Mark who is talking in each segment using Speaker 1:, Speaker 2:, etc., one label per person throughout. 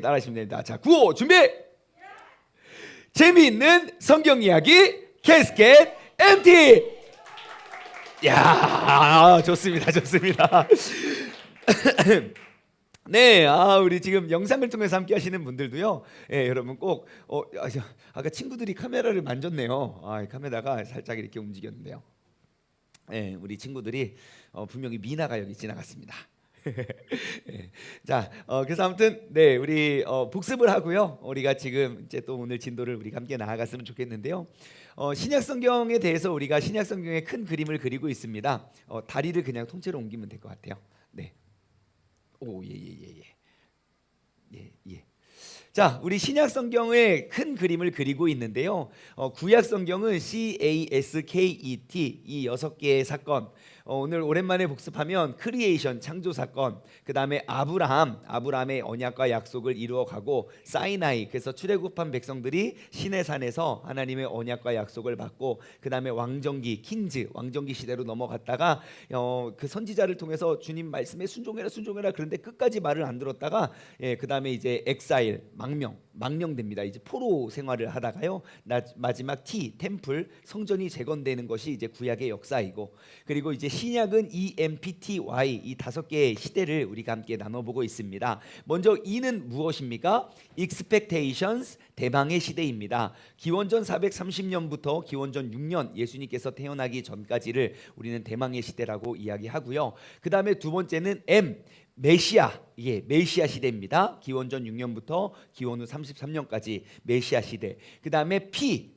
Speaker 1: 따라하시면 됩니다. 자, 구호 준비. 재미있는 성경 이야기 캐스켓 MT. 야, 좋습니다, 좋습니다. 네, 우리 지금 영상을 통해서 함께 하시는 분들도요. 예, 여러분 꼭 아까 친구들이 카메라를 만졌네요. 카메라가 살짝 이렇게 움직였는데요. 예, 우리 친구들이 분명히 미나가 여기 지나갔습니다. 예. 자, 그래서 아무튼 네, 우리 복습을 하고요. 우리가 지금 이제 또 오늘 진도를 우리가 함께 나아갔으면 좋겠는데요. 신약 성경에 대해서 우리가 신약 성경의 큰 그림을 그리고 있습니다. 다리를 그냥 통째로 옮기면 될 것 같아요. 네. 오, 예. 자, 우리 신약 성경의 큰 그림을 그리고 있는데요. 구약 성경은 CASKET 이 6개의 사건. 오늘 오랜만에 복습하면 크리에이션 창조 사건, 그 다음에 아브라함의 언약과 약속을 이루어가고 사이나이, 그래서 출애굽한 백성들이 시내 산에서 하나님의 언약과 약속을 받고, 그 다음에 왕정기 왕정기 시대로 넘어갔다가 그 선지자를 통해서 주님 말씀에 순종해라 그런데 끝까지 말을 안 들었다가 그 다음에 이제 엑사일 망령됩니다. 이제 포로 생활을 하다가요. 마지막 템플 성전이 재건되는 것이 이제 구약의 역사이고, 그리고 이제 신약은 EMPTY 이 5개의 시대를 우리가 함께 나눠보고 있습니다. 먼저 E는 무엇입니까? Expectations, 대망의 시대입니다. 기원전 430년부터 기원전 6년 예수님께서 태어나기 전까지를 우리는 대망의 시대라고 이야기하고요. 그 다음에 두 번째는 M, 메시아 시대입니다. 기원전 6년부터 기원 후 33년까지 메시아 시대. 그 다음에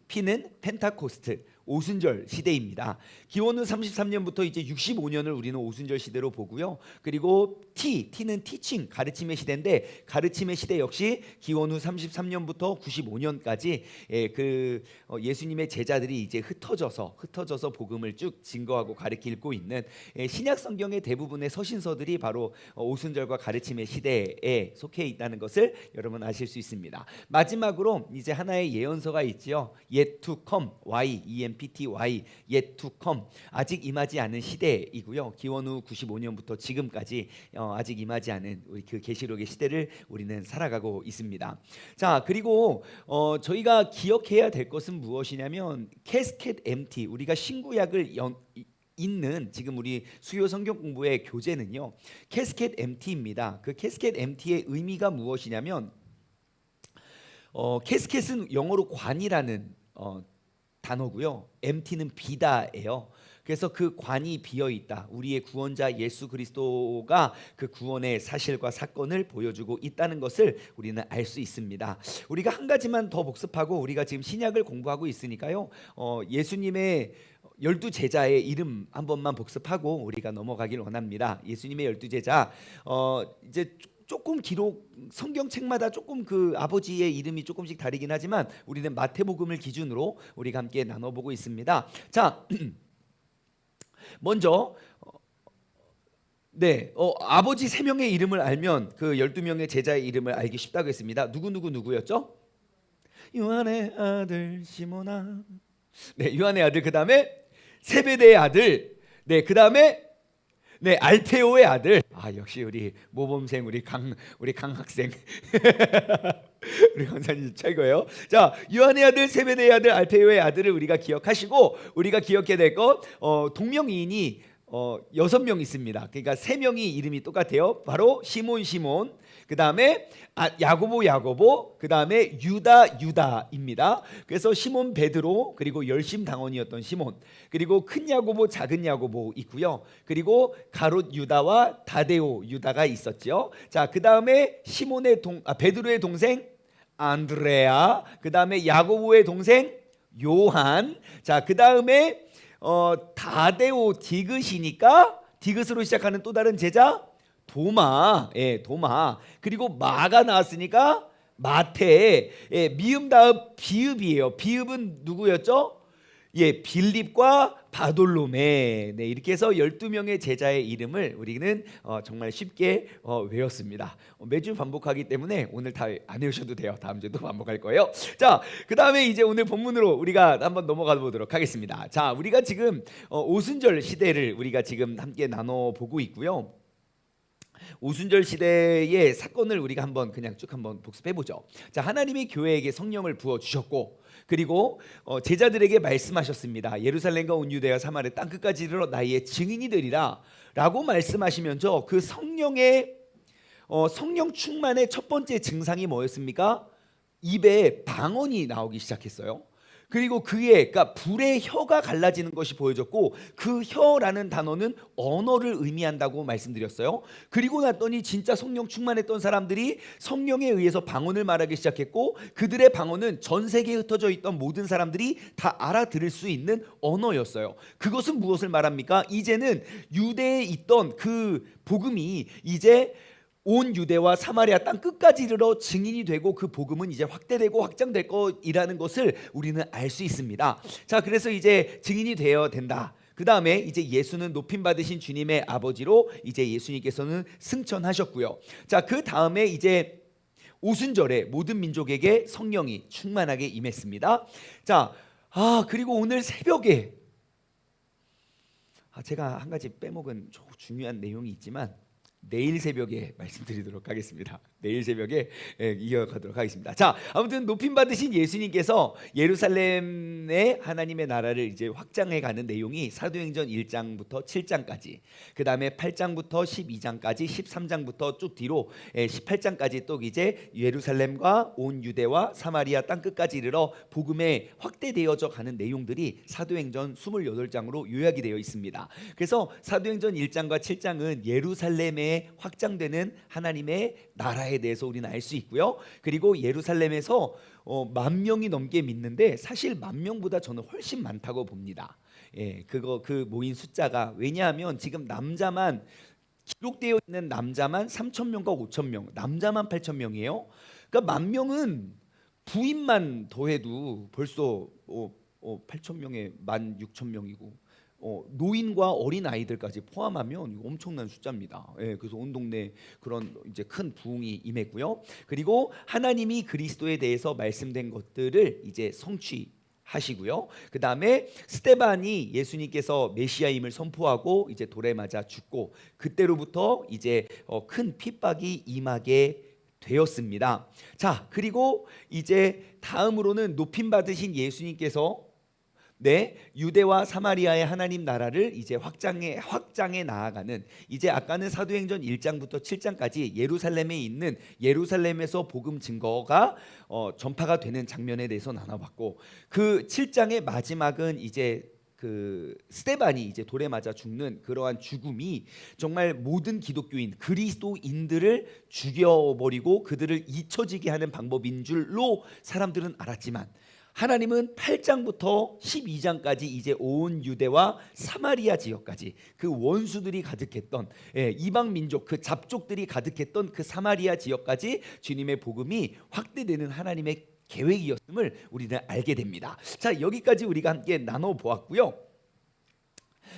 Speaker 1: P는 펜타코스트, 오순절 시대입니다. 기원 후 33년부터 이제 65년을 우리는 오순절 시대로 보고요. 그리고 T는 티칭, 가르침의 시대인데, 가르침의 시대 역시 기원 후 33년부터 95년까지 예수님의 제자들이 이제 흩어져서 복음을 쭉 증거하고 가르치고 있는 신약 성경의 대부분의 서신서들이 바로 오순절과 가르침의 시대에 속해 있다는 것을 여러분 아실 수 있습니다. 마지막으로 이제 하나의 예언서가 있지요. Yet to come, EMPTY, Yet to come, 아직 임하지 않은 시대이고요. 기원 후 95년부터 지금까지 아직 임하지 않은 우리 그 계시록의 시대를 우리는 살아가고 있습니다. 자, 그리고 저희가 기억해야 될 것은 무엇이냐면 캐스켓 MT, 우리가 신구약을 있는 지금 우리 수요 성경 공부의 교재는요, 캐스켓 MT입니다. 그 캐스켓 MT의 의미가 무엇이냐면 캐스켓은 영어로 관이라는 단어고요. MT는 비다예요. 그래서 그 관이 비어 있다. 우리의 구원자 예수 그리스도가 그 구원의 사실과 사건을 보여주고 있다는 것을 우리는 알 수 있습니다. 우리가 한 가지만 더 복습하고, 우리가 지금 신약을 공부하고 있으니까요. 예수님의 12제자의 이름 한 번만 복습하고 우리가 넘어가길 원합니다. 예수님의 12제자, 이제 조금 기록 성경책마다 조금 그 아버지의 이름이 조금씩 다르긴 하지만 우리는 마태복음을 기준으로 우리가 함께 나눠보고 있습니다. 자, 먼저 아버지 3명의 이름을 알면 그 12명의 제자의 이름을 알기 쉽다고 했습니다. 누구였죠? 요한의 아들 시몬아, 요한의 아들, 그 다음에 세베대의 아들, 그 다음에 알페오의 아들. 역시 우리 모범생, 우리 강 학생 우리 강사님 최고예요. 자, 요한의 아들, 세베대의 아들, 알페오의 아들을 우리가 기억하시고, 우리가 기억해야 될 것, 동명이인이 6명 있습니다. 그러니까 3명이 이름이 똑같아요. 바로 시몬, 그 다음에 야고보, 그 다음에 유다입니다. 그래서 시몬 베드로, 그리고 열심당원이었던 시몬, 그리고 큰 야고보, 작은 야고보 있고요. 그리고 가롯 유다와 다데오 유다가 있었죠. 자, 그 다음에 베드로의 동생 안드레아, 그 다음에 야고보의 동생 요한. 자, 그 다음에 다데오 디귿이니까 디귿으로 시작하는 또 다른 제자 도마. 그리고 마가 나왔으니까 마태. 미음 다음 비읍이에요. 비읍은 누구였죠? 빌립과 바돌로메. 이렇게 해서 12명의 제자의 이름을 우리는 정말 쉽게 외웠습니다. 매주 반복하기 때문에 오늘 다 안 외우셔도 돼요. 다음 주에도 반복할 거예요. 자, 그 다음에 이제 오늘 본문으로 우리가 한번 넘어가 보도록 하겠습니다. 자, 우리가 지금 오순절 시대를 우리가 지금 함께 나눠보고 있고요. 오순절 시대의 사건을 우리가 한번 그냥 쭉 한번 복습해 보죠. 자, 하나님이 교회에게 성령을 부어 주셨고, 그리고 제자들에게 말씀하셨습니다. 예루살렘과 온 유대와 사마리아 땅 끝까지 이르러 나의 증인이 되리라라고 말씀하시면서 그 성령 충만의 첫 번째 증상이 뭐였습니까? 입에 방언이 나오기 시작했어요. 그리고 그러니까 불의 혀가 갈라지는 것이 보여졌고, 그 혀라는 단어는 언어를 의미한다고 말씀드렸어요. 그리고 났더니 진짜 성령 충만했던 사람들이 성령에 의해서 방언을 말하기 시작했고, 그들의 방언은 전 세계에 흩어져 있던 모든 사람들이 다 알아들을 수 있는 언어였어요. 그것은 무엇을 말합니까? 이제는 유대에 있던 그 복음이 이제 온 유대와 사마리아 땅 끝까지 이르러 증인이 되고, 그 복음은 이제 확대되고 확장될 것이라는 것을 우리는 알 수 있습니다. 자, 그래서 이제 증인이 되어야 된다. 그 다음에 이제 예수는 높임 받으신 주님의 아버지로 이제 예수님께서는 승천하셨고요. 자, 그 다음에 이제 오순절에 모든 민족에게 성령이 충만하게 임했습니다. 자, 그리고 오늘 새벽에 제가 한 가지 빼먹은 중요한 내용이 있지만 내일 새벽에 말씀드리도록 하겠습니다. 내일 새벽에 이어가도록 하겠습니다. 자, 아무튼 높임 받으신 예수님께서 예루살렘의 하나님의 나라를 이제 확장해가는 내용이 사도행전 1장부터 7장까지, 그 다음에 8장부터 12장까지, 13장부터 쭉 뒤로 18장까지 또 이제 예루살렘과 온 유대와 사마리아 땅 끝까지 이르러 복음에 확대되어져 가는 내용들이 사도행전 28장으로 요약이 되어 있습니다. 그래서 사도행전 1장과 7장은 예루살렘에 확장되는 하나님의 나라에 대해서 우리는 알 수 있고요. 그리고 예루살렘에서 10,000명이 넘게 믿는데, 사실 10,000명보다 저는 훨씬 많다고 봅니다. 그 모인 숫자가, 왜냐하면 지금 남자만 기록되어 있는 남자만 3,000명과 5,000명, 남자만 8,000명이에요. 그러니까 10,000명은 부인만 더해도 벌써 8,000명에 16,000명이고, 노인과 어린 아이들까지 포함하면 엄청난 숫자입니다. 그래서 온 동네 그런 이제 큰 부흥이 임했고요. 그리고 하나님이 그리스도에 대해서 말씀된 것들을 이제 성취하시고요. 그 다음에 스데반이 예수님께서 메시아임을 선포하고 이제 돌에 맞아 죽고, 그때로부터 이제 큰 핍박이 임하게 되었습니다. 자, 그리고 이제 다음으로는 높임 받으신 예수님께서 유대와 사마리아의 하나님 나라를 이제 확장해 나아가는, 이제 아까는 사도행전 1장부터 7장까지 예루살렘에 있는, 예루살렘에서 복음 증거가 전파가 되는 장면에 대해서 나눠봤고, 그 7장의 마지막은 이제 그 스데반이 이제 돌에 맞아 죽는 그러한 죽음이 정말 모든 기독교인 그리스도인들을 죽여버리고 그들을 잊혀지게 하는 방법인 줄로 사람들은 알았지만, 하나님은 8장부터 12장까지 이제 온 유대와 사마리아 지역까지, 그 원수들이 가득했던 이방 민족, 그 잡족들이 가득했던 그 사마리아 지역까지 주님의 복음이 확대되는 하나님의 계획이었음을 우리는 알게 됩니다. 자, 여기까지 우리가 함께 나눠 보았고요.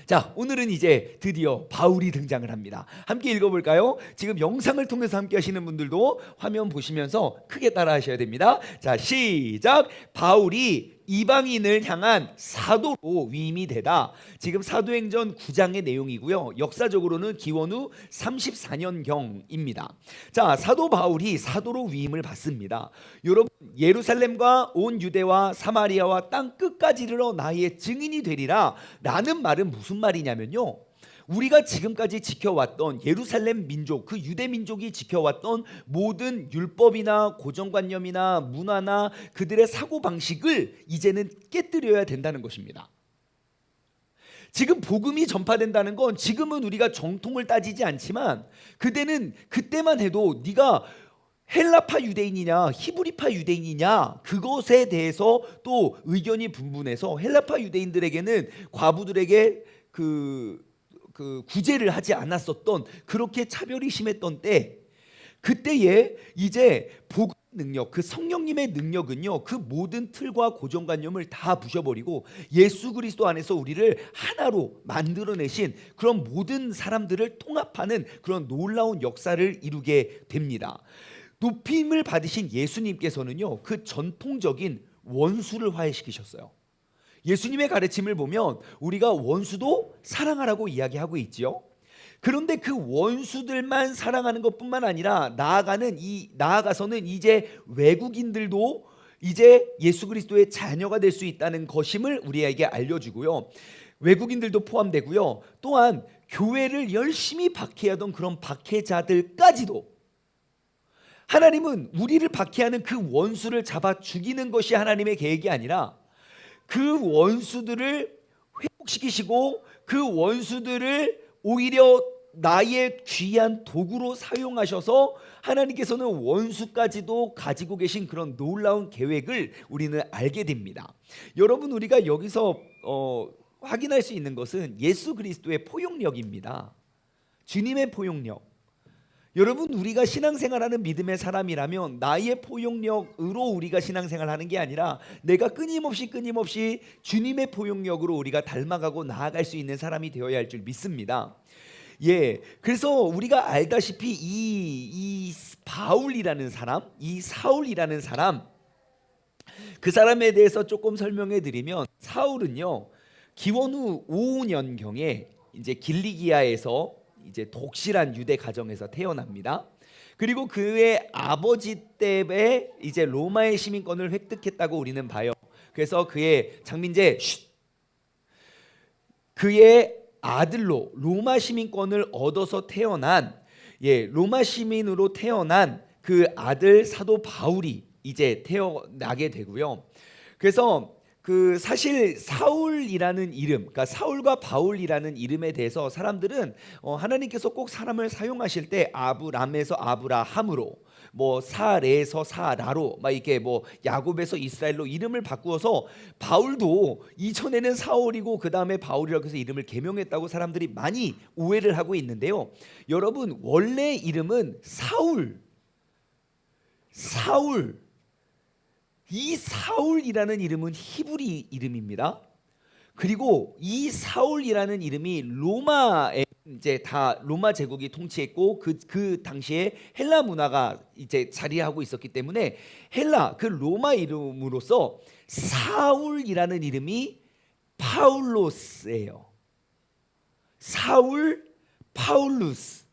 Speaker 1: 자, 오늘은 이제 드디어 바울이 등장을 합니다. 함께 읽어볼까요? 지금 영상을 통해서 함께 하시는 분들도 화면 보시면서 크게 따라 하셔야 됩니다. 자, 시작. 바울이 이방인을 향한 사도로 위임이 되다. 지금 사도행전 9장의 내용이고요. 역사적으로는 기원 후 34년경입니다. 자, 사도 바울이 사도로 위임을 받습니다. 여러분, 예루살렘과 온 유대와 사마리아와 땅 끝까지 이르러 나의 증인이 되리라 라는 말은 무슨 말이냐면요, 우리가 지금까지 지켜왔던 예루살렘 민족, 그 유대 민족이 지켜왔던 모든 율법이나 고정관념이나 문화나 그들의 사고방식을 이제는 깨뜨려야 된다는 것입니다. 지금 복음이 전파된다는 건, 지금은 우리가 정통을 따지지 않지만 그때만 해도 네가 헬라파 유대인이냐 히브리파 유대인이냐, 그것에 대해서 또 의견이 분분해서 헬라파 유대인들에게는 과부들에게 그 구제를 하지 않았었던, 그렇게 차별이 심했던 때, 그때에 이제 복음 능력, 그 성령님의 능력은요, 그 모든 틀과 고정관념을 다 부셔버리고 예수 그리스도 안에서 우리를 하나로 만들어내신 그런 모든 사람들을 통합하는 그런 놀라운 역사를 이루게 됩니다. 높임을 받으신 예수님께서는요, 그 전통적인 원수를 화해시키셨어요. 예수님의 가르침을 보면 우리가 원수도 사랑하라고 이야기하고 있지요. 그런데 그 원수들만 사랑하는 것뿐만 아니라 나아가서는 이제 외국인들도 이제 예수 그리스도의 자녀가 될 수 있다는 것임을 우리에게 알려주고요. 외국인들도 포함되고요. 또한 교회를 열심히 박해하던 그런 박해자들까지도 하나님은 우리를 박해하는 그 원수를 잡아 죽이는 것이 하나님의 계획이 아니라 그 원수들을 회복시키시고 그 원수들을 오히려 나의 귀한 도구로 사용하셔서 하나님께서는 원수까지도 가지고 계신 그런 놀라운 계획을 우리는 알게 됩니다. 여러분, 우리가 여기서 확인할 수 있는 것은 예수 그리스도의 포용력입니다. 주님의 포용력. 여러분, 우리가 신앙생활하는 믿음의 사람이라면 나의 포용력으로 우리가 신앙생활하는 게 아니라 내가 끊임없이 주님의 포용력으로 우리가 닮아가고 나아갈 수 있는 사람이 되어야 할 줄 믿습니다. 예, 그래서 우리가 알다시피 이 바울이라는 사람, 이 사울이라는 사람, 그 사람에 대해서 조금 설명해 드리면, 사울은요 기원 후 5년경에 이제 길리기아에서 이제 독실한 유대 가정에서 태어납니다. 그리고 그의 아버지 때에 이제 로마의 시민권을 획득했다고 우리는 봐요. 그래서 그의 장민재 그의 아들로 로마 시민권을 얻어서 태어난 로마 시민으로 태어난 그 아들 사도 바울이 이제 태어나게 되고요. 그래서 그 사실 사울이라는 이름, 그러니까 사울과 바울이라는 이름에 대해서 사람들은 하나님께서 꼭 사람을 사용하실 때 아브람에서 아브라함으로, 뭐 사레에서 사라로, 막 이렇게 뭐 야곱에서 이스라엘로 이름을 바꾸어서 바울도 이전에는 사울이고 그 다음에 바울이라고 해서 이름을 개명했다고 사람들이 많이 오해를 하고 있는데요. 여러분, 원래 이름은 사울. 이 사울이라는 이름은 히브리 이름입니다. 그리고 이 사울이라는 이름이 로마에 이제 다 로마 제국이 통치했고 그 당시에 헬라 문화가 이제 자리하고 있었기 때문에 헬라 그 로마 이름으로서 사울이라는 이름이 파울로스예요. 사울, 파울루스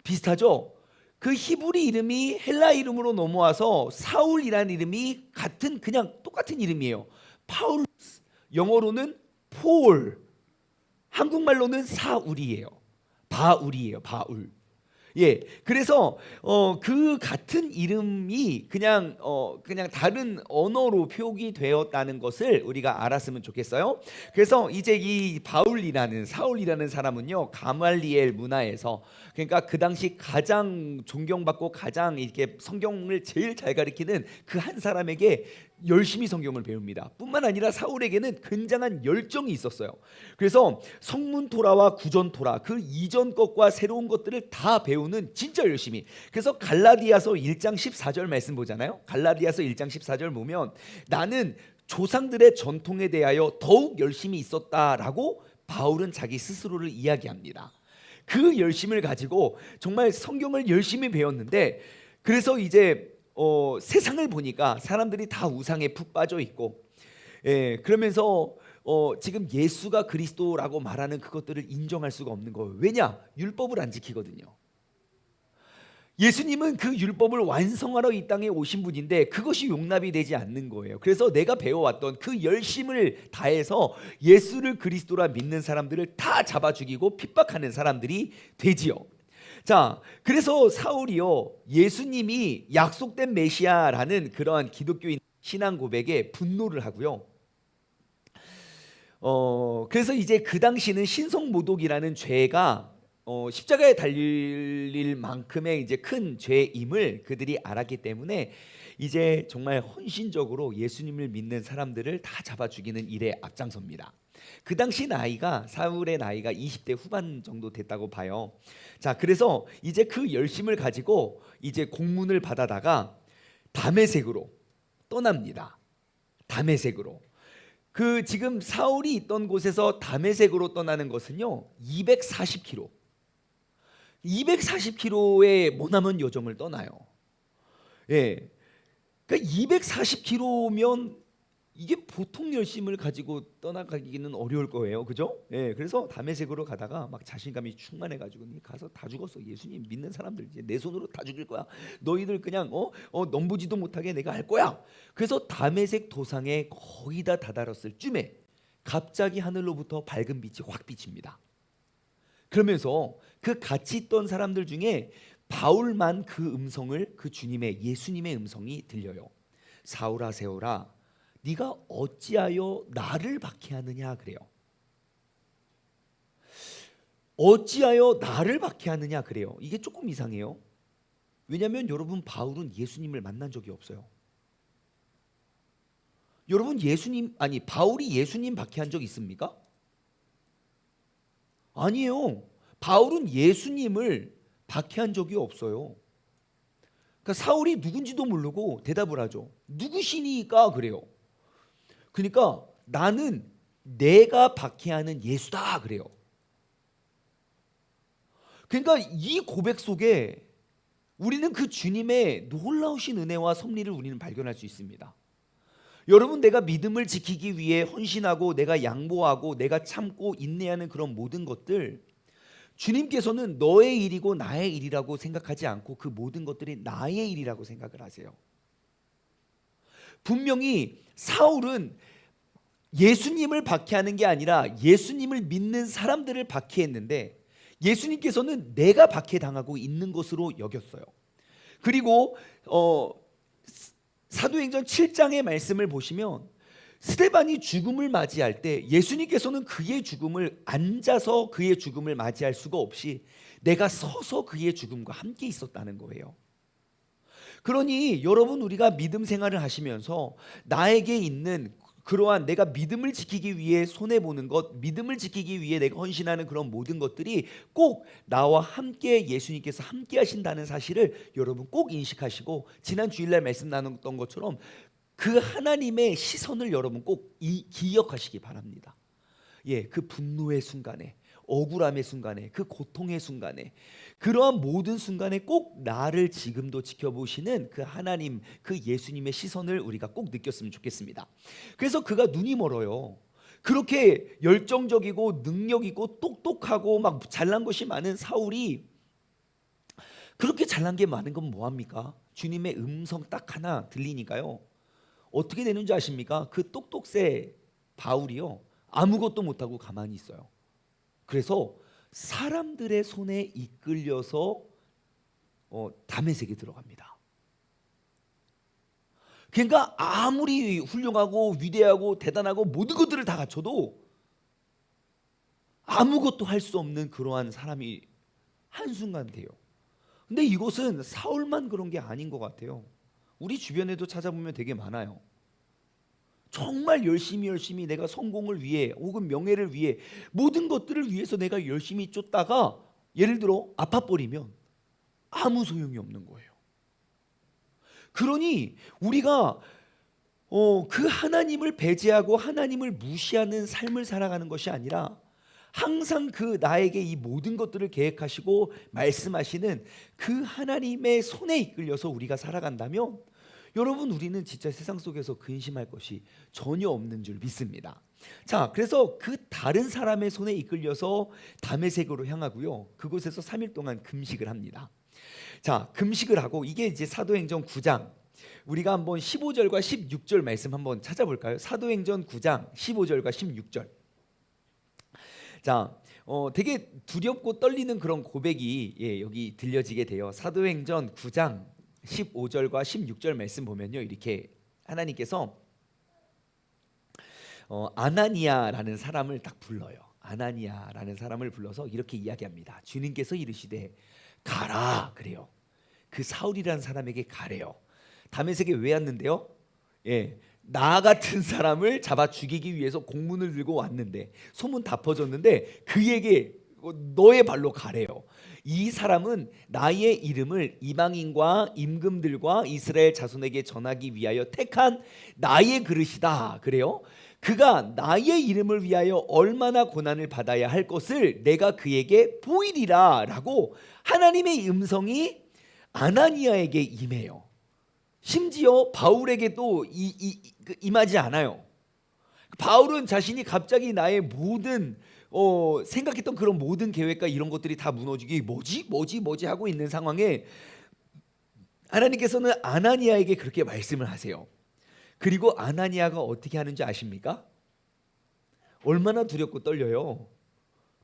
Speaker 1: 비슷하죠? 그 히브리 이름이 헬라 이름으로 넘어와서 사울이라는 이름이 그냥 똑같은 이름이에요. 파울루스, 영어로는 폴, 한국말로는 사울이에요. 바울이에요. 바울. 예, 그래서 그 같은 이름이 그냥 다른 언어로 표기 되었다는 것을 우리가 알았으면 좋겠어요. 그래서 이제 이 사울이라는 사람은요 가말리엘 문화에서, 그러니까 그 당시 가장 존경받고 가장 이렇게 성경을 제일 잘 가르치는 그 한 사람에게 열심히 성경을 배웁니다. 뿐만 아니라 사울에게는 굉장한 열정이 있었어요. 그래서 성문 토라와 구전 토라, 그 이전 것과 새로운 것들을 다 배우는 진짜 열심히. 그래서 갈라디아서 1장 14절 말씀 보잖아요. 갈라디아서 1장 14절 보면 나는 조상들의 전통에 대하여 더욱 열심히 있었다라고 바울은 자기 스스로를 이야기합니다. 그 열심을 가지고 정말 성경을 열심히 배웠는데, 그래서 이제 세상을 보니까 사람들이 다 우상에 푹 빠져 있고, 그러면서 지금 예수가 그리스도라고 말하는 그것들을 인정할 수가 없는 거예요. 왜냐? 율법을 안 지키거든요. 예수님은 그 율법을 완성하러 이 땅에 오신 분인데 그것이 용납이 되지 않는 거예요. 그래서 내가 배워왔던 그 열심을 다해서 예수를 그리스도라 믿는 사람들을 다 잡아 죽이고 핍박하는 사람들이 되지요. 자, 그래서 사울이요 예수님이 약속된 메시아라는 그러한 기독교인 신앙 고백에 분노를 하고요. 그래서 이제 그 당시는 신성모독이라는 죄가 십자가에 달릴 만큼의 이제 큰 죄임을 그들이 알았기 때문에 이제 정말 헌신적으로 예수님을 믿는 사람들을 다 잡아 죽이는 일에 앞장섭니다. 그 당시 사울의 나이가 20대 후반 정도 됐다고 봐요. 자, 그래서 이제 그 열심을 가지고 이제 공문을 받아다가 다메섹으로 떠납니다. 다메섹으로. 그 지금 사울이 있던 곳에서 다메섹으로 떠나는 것은요 240km의 머나먼 여정을 떠나요. 예, 그러니까 240km면 이게 보통 열심을 가지고 떠나가기는 어려울 거예요, 그죠? 예, 그래서 다메섹으로 가다가 막 자신감이 충만해가지고 가서 다 죽었어. 예수님 믿는 사람들 이제 내 손으로 다 죽일 거야. 너희들 그냥 넘보지도 못하게 내가 할 거야. 그래서 다메섹 도상에 거의 다 다다랐을 쯤에 갑자기 하늘로부터 밝은 빛이 확 비칩니다. 그러면서 그 같이 있던 사람들 중에 바울만 그 음성을, 그 주님의 예수님의 음성이 들려요. 사울아 세울아 네가 어찌하여 나를 박해하느냐 그래요. 어찌하여 나를 박해하느냐 그래요. 이게 조금 이상해요. 왜냐하면 여러분 바울은 예수님을 만난 적이 없어요. 여러분 바울이 예수님 박해한 적 있습니까? 아니에요. 바울은 예수님을 박해한 적이 없어요. 그러니까 사울이 누군지도 모르고 대답을 하죠. 누구시니까 그래요. 그러니까 나는 내가 박해하는 예수다 그래요. 그러니까 이 고백 속에 우리는 그 주님의 놀라우신 은혜와 섭리를 우리는 발견할 수 있습니다. 여러분, 내가 믿음을 지키기 위해 헌신하고 내가 양보하고 내가 참고 인내하는 그런 모든 것들, 주님께서는 너의 일이고 나의 일이라고 생각하지 않고 그 모든 것들이 나의 일이라고 생각을 하세요. 분명히 사울은 예수님을 박해하는 게 아니라 예수님을 믿는 사람들을 박해했는데 예수님께서는 내가 박해당하고 있는 것으로 여겼어요. 그리고 사도행전 7장의 말씀을 보시면 스데반이 죽음을 맞이할 때 예수님께서는 그의 죽음을 앉아서 그의 죽음을 맞이할 수가 없이 내가 서서 그의 죽음과 함께 있었다는 거예요. 그러니 여러분, 우리가 믿음 생활을 하시면서 나에게 있는 그러한 내가 믿음을 지키기 위해 손해보는 것, 믿음을 지키기 위해 내가 헌신하는 그런 모든 것들이 꼭 나와 함께 예수님께서 함께 하신다는 사실을 여러분 꼭 인식하시고, 지난 주일날 말씀 나눴던 것처럼 그 하나님의 시선을 여러분 꼭 기억하시기 바랍니다. 예, 그 분노의 순간에, 억울함의 순간에, 그 고통의 순간에, 그러한 모든 순간에 꼭 나를 지금도 지켜보시는 그 하나님, 그 예수님의 시선을 우리가 꼭 느꼈으면 좋겠습니다. 그래서 그가 눈이 멀어요. 그렇게 열정적이고 능력 있고 똑똑하고 막 잘난 것이 많은 사울이 그렇게 잘난 게 많은 건 뭐합니까? 주님의 음성 딱 하나 들리니까요, 어떻게 되는지 아십니까? 그 똑똑새 바울이요, 아무것도 못하고 가만히 있어요. 그래서 사람들의 손에 이끌려서 다메섹에 들어갑니다. 그러니까 아무리 훌륭하고 위대하고 대단하고 모든 것들을 다 갖춰도 아무것도 할 수 없는 그러한 사람이 한순간 돼요. 근데 이것은 사울만 그런 게 아닌 것 같아요. 우리 주변에도 찾아보면 되게 많아요. 정말 열심히 내가 성공을 위해 혹은 명예를 위해 모든 것들을 위해서 내가 열심히 쫓다가 예를 들어 아파버리면 아무 소용이 없는 거예요. 그러니 우리가 그 하나님을 배제하고 하나님을 무시하는 삶을 살아가는 것이 아니라 항상 그 나에게 이 모든 것들을 계획하시고 말씀하시는 그 하나님의 손에 이끌려서 우리가 살아간다면 여러분, 우리는 진짜 세상 속에서 근심할 것이 전혀 없는 줄 믿습니다. 자, 그래서 그 다른 사람의 손에 이끌려서 다메섹으로 향하고요, 그곳에서 3일 동안 금식을 합니다. 자, 금식을 하고, 이게 이제 사도행전 9장, 우리가 한번 15절과 16절 말씀 한번 찾아볼까요? 사도행전 9장 15절과 16절. 자, 되게 두렵고 떨리는 그런 고백이 여기 들려지게 돼요. 사도행전 9장 15절과 16절 말씀 보면요, 이렇게 하나님께서 아나니아라는 사람을 딱 불러요. 아나니아라는 사람을 불러서 이렇게 이야기합니다. 주님께서 이르시되 가라 그래요. 그 사울이라는 사람에게 가래요. 다메섹에 왜 왔는데요? 예, 나 같은 사람을 잡아 죽이기 위해서 공문을 들고 왔는데, 소문 다 퍼졌는데 그에게 너의 발로 가래요. 이 사람은 나의 이름을 이방인과 임금들과 이스라엘 자손에게 전하기 위하여 택한 나의 그릇이다 그래요. 그가 나의 이름을 위하여 얼마나 고난을 받아야 할 것을 내가 그에게 보이리라 라고 하나님의 음성이 아나니아에게 임해요. 심지어 바울에게도 임하지 않아요. 바울은 자신이 갑자기 나의 모든 생각했던 그런 모든 계획과 이런 것들이 다 무너지기 뭐지 하고 있는 상황에 하나님께서는 아나니아에게 그렇게 말씀을 하세요. 그리고 아나니아가 어떻게 하는지 아십니까? 얼마나 두렵고 떨려요.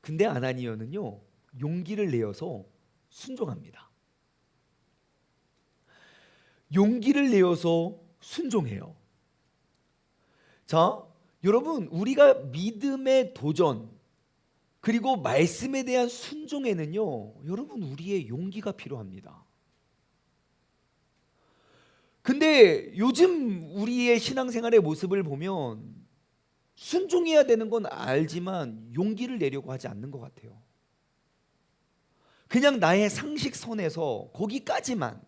Speaker 1: 근데 아나니아는요, 용기를 내어서 순종합니다. 용기를 내어서 순종해요. 자, 여러분, 우리가 믿음의 도전 그리고 말씀에 대한 순종에는요, 여러분, 우리의 용기가 필요합니다. 근데 요즘 우리의 신앙생활의 모습을 보면 순종해야 되는 건 알지만 용기를 내려고 하지 않는 것 같아요. 그냥 나의 상식선에서 거기까지만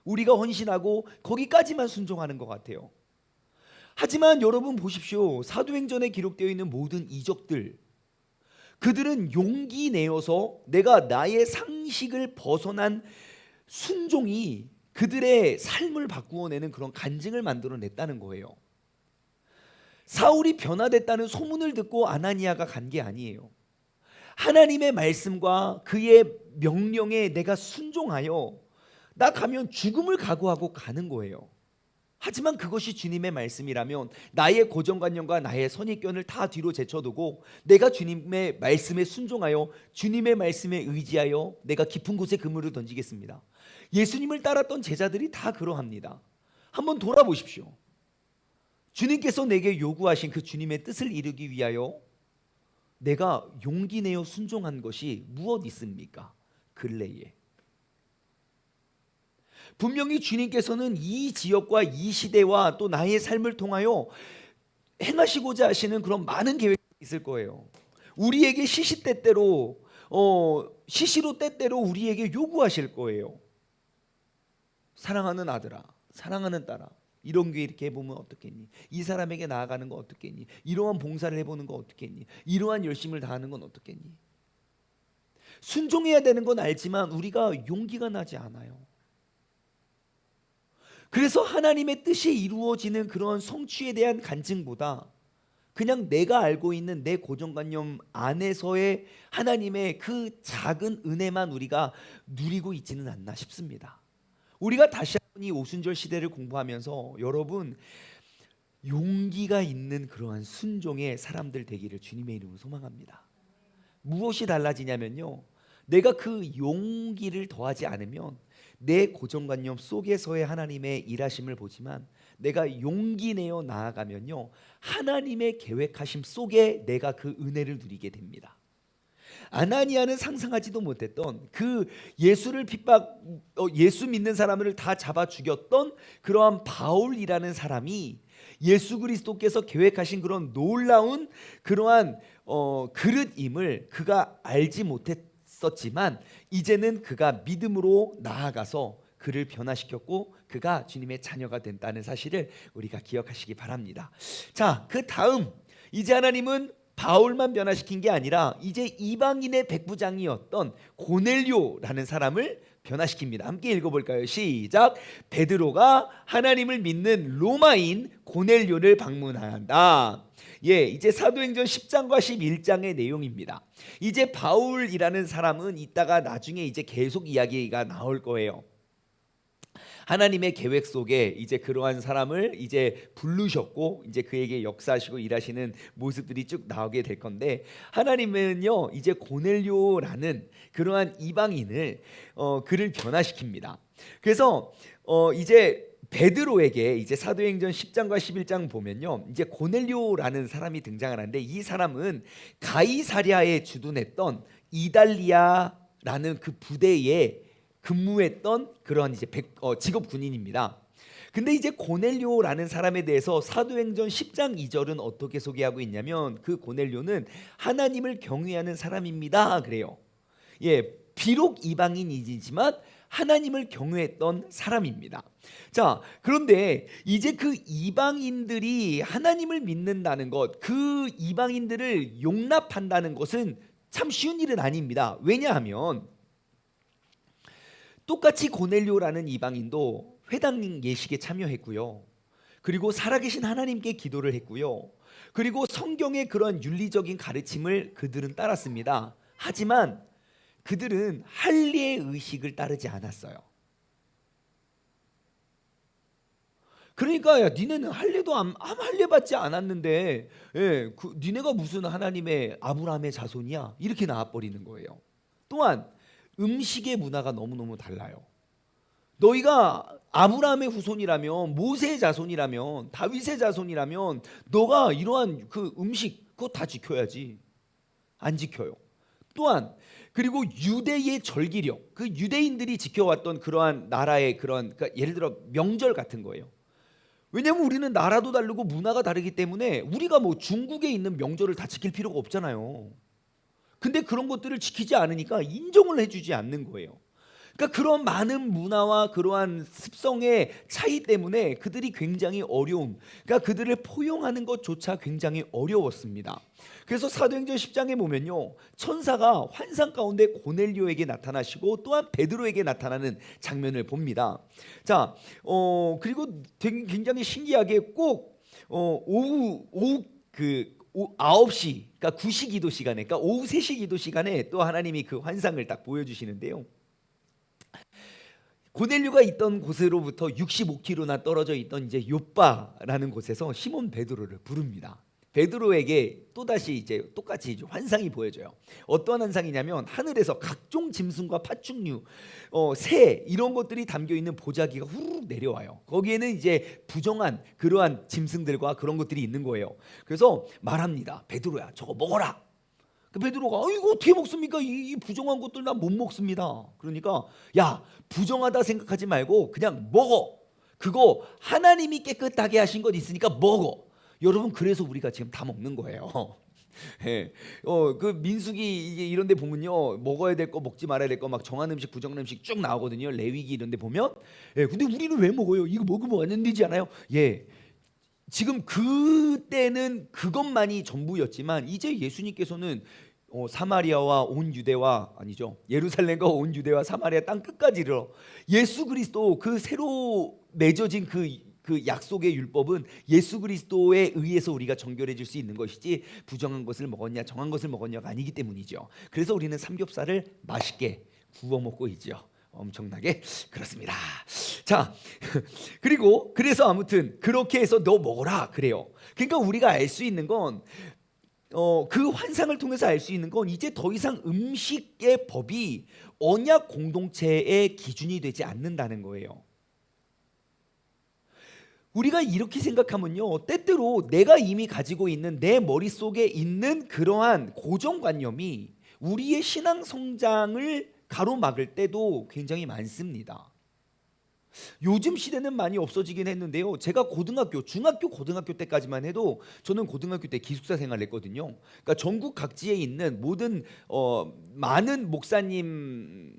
Speaker 1: 우리가 헌신하고 거기까지만 순종하는 것 같아요. 하지만 여러분 보십시오. 사도행전에 기록되어 있는 모든 이적들, 그들은 용기 내어서 내가 나의 상식을 벗어난 순종이 그들의 삶을 바꾸어내는 그런 간증을 만들어냈다는 거예요. 사울이 변화됐다는 소문을 듣고 아나니아가 간 게 아니에요. 하나님의 말씀과 그의 명령에 내가 순종하여 나 가면 죽음을 각오하고 가는 거예요. 하지만 그것이 주님의 말씀이라면 나의 고정관념과 나의 선입견을 다 뒤로 제쳐두고 내가 주님의 말씀에 순종하여 주님의 말씀에 의지하여 내가 깊은 곳에 그물을 던지겠습니다. 예수님을 따랐던 제자들이 다 그러합니다. 한번 돌아보십시오. 주님께서 내게 요구하신 그 주님의 뜻을 이루기 위하여 내가 용기 내어 순종한 것이 무엇 있습니까? 근래에 분명히 주님께서는 이 지역과 이 시대와 또 나의 삶을 통하여 행하시고자 하시는 그런 많은 계획이 있을 거예요. 우리에게 시시때때로 시시로 때때로 우리에게 요구하실 거예요. 사랑하는 아들아, 사랑하는 딸아, 이런 교회 이렇게 해보면 어떻겠니? 이 사람에게 나아가는 거 어떻겠니? 이러한 봉사를 해보는 거 어떻겠니? 이러한 열심을 다하는 건 어떻겠니? 순종해야 되는 건 알지만 우리가 용기가 나지 않아요. 그래서 하나님의 뜻이 이루어지는 그런 성취에 대한 간증보다 그냥 내가 알고 있는 내 고정관념 안에서의 하나님의 그 작은 은혜만 우리가 누리고 있지는 않나 싶습니다. 우리가 다시 한번 이 오순절 시대를 공부하면서 여러분 용기가 있는 그러한 순종의 사람들 되기를 주님의 이름으로 소망합니다. 무엇이 달라지냐면요, 내가 그 용기를 더하지 않으면 내 고정관념 속에서의 하나님의 일하심을 보지만 내가 용기 내어 나아가면요, 하나님의 계획하심 속에 내가 그 은혜를 누리게 됩니다. 아나니아는 상상하지도 못했던 그 예수를 예수 믿는 사람을 다 잡아 죽였던 그러한 바울이라는 사람이 예수 그리스도께서 계획하신 그런 놀라운 그러한 그릇임을 그가 알지 못했었지만 이제는 그가 믿음으로 나아가서 그를 변화시켰고 그가 주님의 자녀가 된다는 사실을 우리가 기억하시기 바랍니다. 자, 그 다음 이제 하나님은 바울만 변화시킨 게 아니라 이제 이방인의 백부장이었던 고넬료라는 사람을 변화시킵니다. 함께 읽어볼까요? 시작. 베드로가 하나님을 믿는 로마인 고넬료를 방문한다. 이제 사도행전 10장과 11장의 내용입니다. 이제 바울이라는 사람은 이따가 나중에 이제 계속 이야기가 나올 거예요. 하나님의 계획 속에 이제 그러한 사람을 이제 부르셨고 이제 그에게 역사하시고 일하시는 모습들이 쭉 나오게 될 건데, 하나님은요 이제 고넬료라는 그러한 이방인을 그를 변화시킵니다. 그래서 이제 베드로에게 이제 사도행전 10장과 11장 보면요, 이제 고넬료라는 사람이 등장을 하는데 이 사람은 가이사랴에 주둔했던 이달리아라는 그 부대에 근무했던 그런 이제 직업 군인입니다. 근데 이제 고넬료라는 사람에 대해서 사도행전 10장 2절은 어떻게 소개하고 있냐면 그 고넬료는 하나님을 경외하는 사람입니다. 그래요. 비록 이방인이지만 하나님을 경외했던 사람입니다. 자, 그런데 이제 그 이방인들이 하나님을 믿는다는 것, 그 이방인들을 용납한다는 것은 참 쉬운 일은 아닙니다. 왜냐하면 똑같이 고넬료라는 이방인도 회당 예식에 참여했고요. 그리고 살아계신 하나님께 기도를 했고요. 그리고 성경의 그런 윤리적인 가르침을 그들은 따랐습니다. 하지만 그들은 할례 의식을 따르지 않았어요. 그러니까 야, 니네는 할례도 할례 받지 않았는데, 니네가 무슨 하나님의 아브라함의 자손이야? 이렇게 나와버리는 거예요. 또한 음식의 문화가 너무너무 달라요. 너희가 아브라함의 후손이라면, 모세의 자손이라면, 다윗의 자손이라면 너가 이러한 그 음식 그거 다 지켜야지. 안 지켜요. 또한 그리고 유대의 절기력, 그 유대인들이 지켜왔던 그러한 나라의 그런, 그러니까 예를 들어 명절 같은 거예요. 왜냐면 우리는 나라도 다르고 문화가 다르기 때문에 우리가 뭐 중국에 있는 명절을 다 지킬 필요가 없잖아요. 근데 그런 것들을 지키지 않으니까 인정을 해주지 않는 거예요. 그러니까 그런 많은 문화와 그러한 습성의 차이 때문에 그들이 굉장히 어려움, 그러니까 그들을 포용하는 것조차 굉장히 어려웠습니다. 그래서 사도행전 10장에 보면요, 천사가 환상 가운데 고넬료에게 나타나시고 또한 베드로에게 나타나는 장면을 봅니다. 자, 그리고 굉장히 신기하게 꼭 오후 9시, 그러니까 9시 기도 시간에, 그러니까 오후 3시 기도 시간에 또 하나님이 그 환상을 딱 보여주시는데요. 고넬료가 있던 곳으로부터 65km나 떨어져 있던 이제 요빠라는 곳에서 시몬 베드로를 부릅니다. 베드로에게 또다시 이제 똑같이 이제 환상이 보여져요. 어떠한 환상이냐면 하늘에서 각종 짐승과 파충류, 새 이런 것들이 담겨 있는 보자기가 후루룩 내려와요. 거기에는 이제 부정한 그러한 짐승들과 그런 것들이 있는 거예요. 그래서 말합니다. 베드로야, 저거 먹어라. 그 베드로가 이거 어떻게 먹습니까? 이 부정한 것들 난 못 먹습니다. 그러니까 야, 부정하다 생각하지 말고 그냥 먹어. 그거 하나님이 깨끗하게 하신 것 있으니까 먹어. 여러분, 그래서 우리가 지금 다 먹는 거예요. 예, 그 민수기 이런 데 보면요, 먹어야 될 거 먹지 말아야 될 거 막 정한 음식 부정한 음식 쭉 나오거든요. 레위기 이런 데 보면. 예, 근데 우리는 왜 먹어요? 이거 먹으면 안 되지 않아요? 예. 지금 그때는 그것만이 전부였지만 이제 예수님께서는 사마리아와 온 유대와, 아니죠, 예루살렘과 온 유대와 사마리아 땅 끝까지 이르러 예수 그리스도 그 새로 맺어진 그 약속의 율법은 예수 그리스도에 의해서 우리가 정결해질 수 있는 것이지 부정한 것을 먹었냐 정한 것을 먹었냐가 아니기 때문이죠. 그래서 우리는 삼겹살을 맛있게 구워 먹고 있죠. 엄청나게 그렇습니다. 자, 그리고 그래서 아무튼 그렇게 해서 너 먹어라 그래요. 그러니까 우리가 알 수 있는 건 그 환상을 통해서 알 수 있는 건 이제 더 이상 음식의 법이 언약 공동체의 기준이 되지 않는다는 거예요. 우리가 이렇게 생각하면요, 때때로 내가 이미 가지고 있는 내 머릿속에 있는 그러한 고정관념이 우리의 신앙 성장을 가로막을 때도 굉장히 많습니다. 요즘 시대는 많이 없어지긴 했는데요, 제가 중학교 고등학교 때까지만 해도 저는 고등학교 때 기숙사 생활을 했거든요. 그러니까 전국 각지에 있는 모든 많은 목사님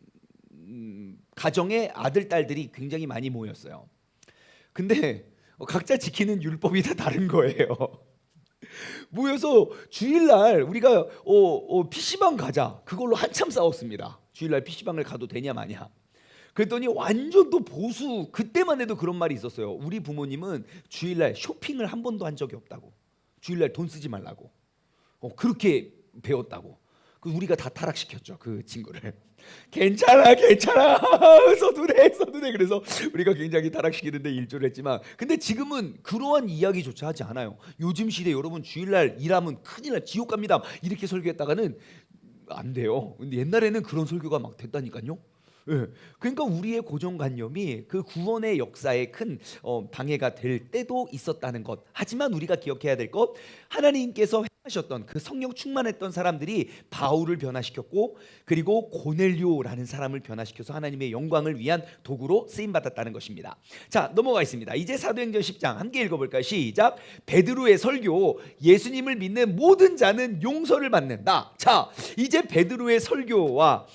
Speaker 1: 가정의 아들 딸들이 굉장히 많이 모였어요. 근데 각자 지키는 율법이 다 다른 거예요. 모여서 주일날 우리가 PC방 가자, 그걸로 한참 싸웠습니다. 주일날 PC방을 가도 되냐 마냐. 그랬더니 완전 또 보수, 그때만 해도 그런 말이 있었어요. 우리 부모님은 주일날 쇼핑을 한 번도 한 적이 없다고. 주일날 돈 쓰지 말라고. 그렇게 배웠다고. 우리가 다 타락시켰죠, 그 친구를. 괜찮아 써도 돼. 그래서 우리가 굉장히 타락시키는데 일조를 했지만, 근데 지금은 그러한 이야기조차 하지 않아요. 요즘 시대 여러분 주일날 일하면 큰일 날, 지옥 갑니다 이렇게 설교했다가는 안 돼요. 근데 옛날에는 그런 설교가 막 됐다니까요. 예. 그러니까 우리의 고정관념이 그 구원의 역사에 큰 방해가 될 때도 있었다는 것. 하지만 우리가 기억해야 될 것, 하나님께서 하셨던 그 성령 충만했던 사람들이 바울을 변화시켰고, 그리고 고넬료라는 사람을 변화시켜서 하나님의 영광을 위한 도구로 쓰임 받았다는 것입니다. 자, 넘어가겠습니다. 이제 사도행전 10장 함께 읽어볼까요? 시작. 베드로의 설교, 예수님을 믿는 모든 자는 용서를 받는다. 자, 이제 베드로의 설교가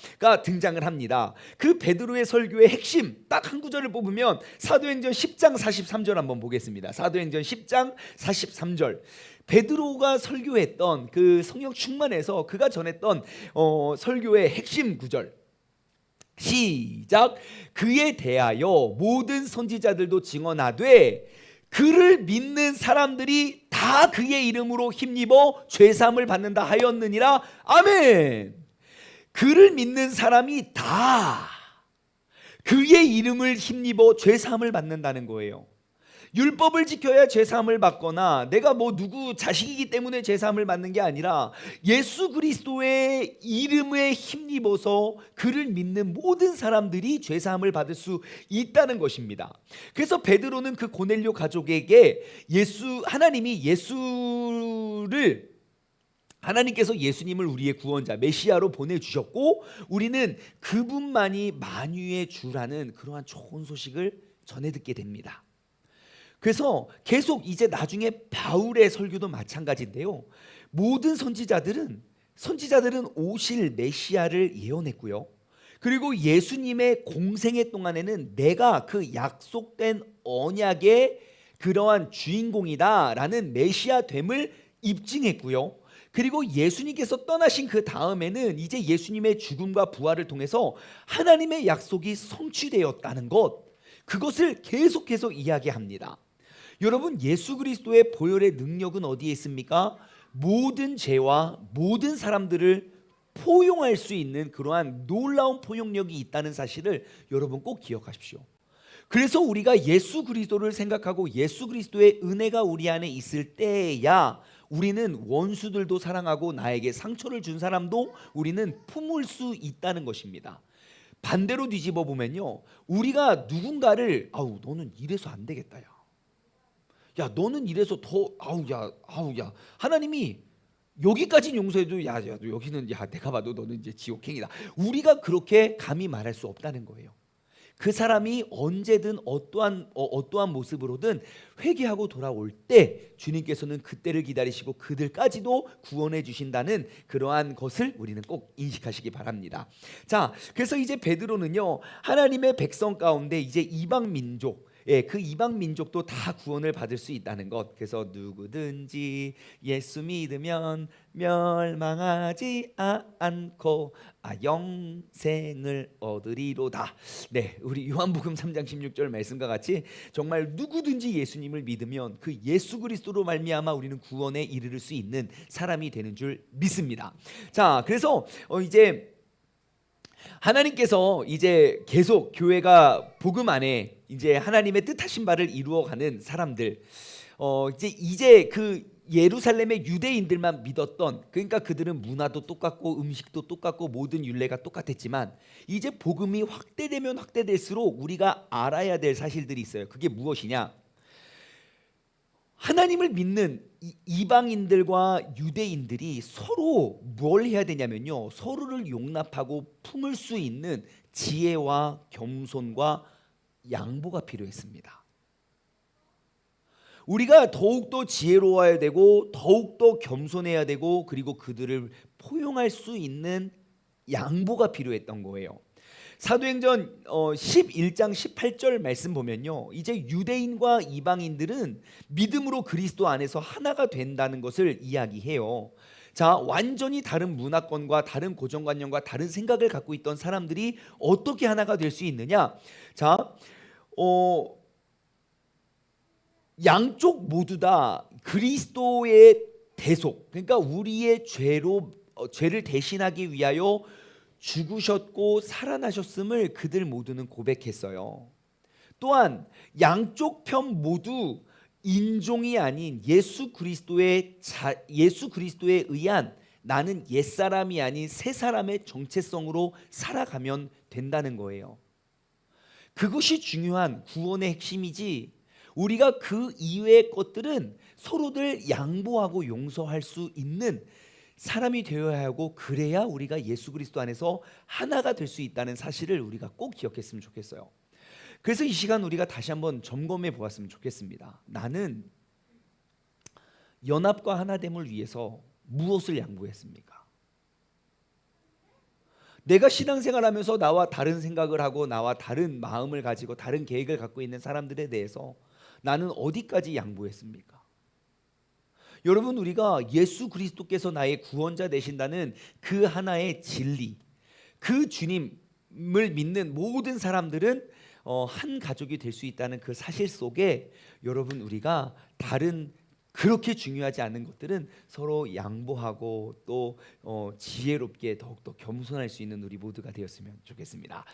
Speaker 1: 등장을 합니다. 그 베드로의 설교의 핵심 딱 한 구절을 뽑으면 사도행전 10장 43절 한번 보겠습니다. 사도행전 10장 43절. 베드로가 설교했던 그 성령 충만해서 그가 전했던 설교의 핵심 구절. 시작. 그에 대하여 모든 선지자들도 증언하되 그를 믿는 사람들이 다 그의 이름으로 힘입어 죄사함을 받는다 하였느니라. 아멘. 그를 믿는 사람이 다 그의 이름을 힘입어 죄사함을 받는다는 거예요. 율법을 지켜야 죄사함을 받거나 내가 뭐 누구 자식이기 때문에 죄사함을 받는 게 아니라 예수 그리스도의 이름에 힘입어서 그를 믿는 모든 사람들이 죄사함을 받을 수 있다는 것입니다. 그래서 베드로는 그 고넬료 가족에게 하나님께서 예수님을 우리의 구원자 메시아로 보내주셨고 우리는 그분만이 만유의 주라는 그러한 좋은 소식을 전해 듣게 됩니다. 그래서 계속 이제 나중에 바울의 설교도 마찬가지인데요. 모든 선지자들은 오실 메시아를 예언했고요. 그리고 예수님의 공생애 동안에는 내가 그 약속된 언약의 그러한 주인공이다라는 메시아됨을 입증했고요. 그리고 예수님께서 떠나신 그 다음에는 이제 예수님의 죽음과 부활을 통해서 하나님의 약속이 성취되었다는 것, 그것을 계속해서 이야기합니다. 여러분, 예수 그리스도의 보혈의 능력은 어디에 있습니까? 모든 죄와 모든 사람들을 포용할 수 있는 그러한 놀라운 포용력이 있다는 사실을 여러분 꼭 기억하십시오. 그래서 우리가 예수 그리스도를 생각하고 예수 그리스도의 은혜가 우리 안에 있을 때야 우리는 원수들도 사랑하고 나에게 상처를 준 사람도 우리는 품을 수 있다는 것입니다. 반대로 뒤집어 보면요, 우리가 누군가를 너는 이래서 안 되겠다, 야 너는 이래서 더 아우야 하나님이 여기까지 용서해도 야 여기는 내가 봐도 너는 이제 지옥행이다. 우리가 그렇게 감히 말할 수 없다는 거예요. 그 사람이 언제든 어떠한 모습으로든 회개하고 돌아올 때 주님께서는 그때를 기다리시고 그들까지도 구원해 주신다는 그러한 것을 우리는 꼭 인식하시기 바랍니다. 자, 그래서 이제 베드로는요, 하나님의 백성 가운데 이제 이방 민족, 그 이방 민족도 다 구원을 받을 수 있다는 것. 그래서 누구든지 예수 믿으면 멸망하지 않고 영생을 얻으리로다. 네, 우리 요한복음 3장 16절 말씀과 같이 정말 누구든지 예수님을 믿으면 그 예수 그리스도로 말미암아 우리는 구원에 이르를 수 있는 사람이 되는 줄 믿습니다. 자, 그래서 이제 하나님께서 이제 계속 교회가 복음 안에 이제 하나님의 뜻하신 바를 이루어가는 사람들, 이제 그 예루살렘의 유대인들만 믿었던, 그러니까 그들은 문화도 똑같고 음식도 똑같고 모든 율례가 똑같았지만 이제 복음이 확대되면 확대될수록 우리가 알아야 될 사실들이 있어요. 그게 무엇이냐? 하나님을 믿는 이방인들과 유대인들이 서로 뭘 해야 되냐면요, 서로를 용납하고 품을 수 있는 지혜와 겸손과 양보가 필요했습니다. 우리가 더욱더 지혜로워야 되고 더욱더 겸손해야 되고 그리고 그들을 포용할 수 있는 양보가 필요했던 거예요. 사도행전 11장 18절 말씀 보면요, 이제 유대인과 이방인들은 믿음으로 그리스도 안에서 하나가 된다는 것을 이야기해요. 자, 완전히 다른 문화권과 다른 고정관념과 다른 생각을 갖고 있던 사람들이 어떻게 하나가 될 수 있느냐? 자, 양쪽 모두 다 그리스도의 대속, 그러니까 우리의 죄를 대신하기 위하여 죽으셨고 살아나셨음을 그들 모두는 고백했어요. 또한 양쪽 편 모두 인종이 아닌 예수 그리스도에 의한 나는 옛사람이 아닌 새사람의 정체성으로 살아가면 된다는 거예요. 그것이 중요한 구원의 핵심이지, 우리가 그 이외의 것들은 서로들 양보하고 용서할 수 있는 사람이 되어야 하고, 그래야 우리가 예수 그리스도 안에서 하나가 될 수 있다는 사실을 우리가 꼭 기억했으면 좋겠어요. 그래서 이 시간 우리가 다시 한번 점검해 보았으면 좋겠습니다. 나는 연합과 하나됨을 위해서 무엇을 양보했습니까? 내가 신앙생활하면서 나와 다른 생각을 하고 나와 다른 마음을 가지고 다른 계획을 갖고 있는 사람들에 대해서 나는 어디까지 양보했습니까? 여러분, 우리가 예수 그리스도께서 나의 구원자 되신다는 그 하나의 진리, 그 주님, 믿는 모든 사람들은 한 가족이 될 수 있다는 그 사실 속에 여러분 우리가 다른 그렇게 중요하지 않은 것들은 서로 양보하고 또 지혜롭게 더욱더 겸손할 수 있는 우리 모두가 되었으면 좋겠습니다.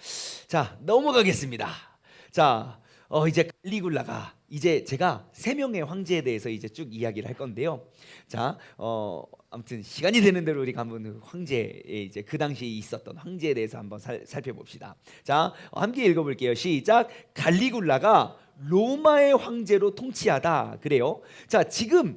Speaker 1: 자, 넘어가겠습니다. 자, 이제 칼리굴라가 이제 제가 세 명의 황제에 대해서 이제 쭉 이야기를 할 건데요. 자, 아무튼 시간이 되는 대로 우리가 한번 황제의 이제 그 당시에 있었던 황제에 대해서 한번 살펴봅시다. 자, 함께 읽어볼게요. 시작. 칼리굴라가 로마의 황제로 통치하다 그래요. 자, 지금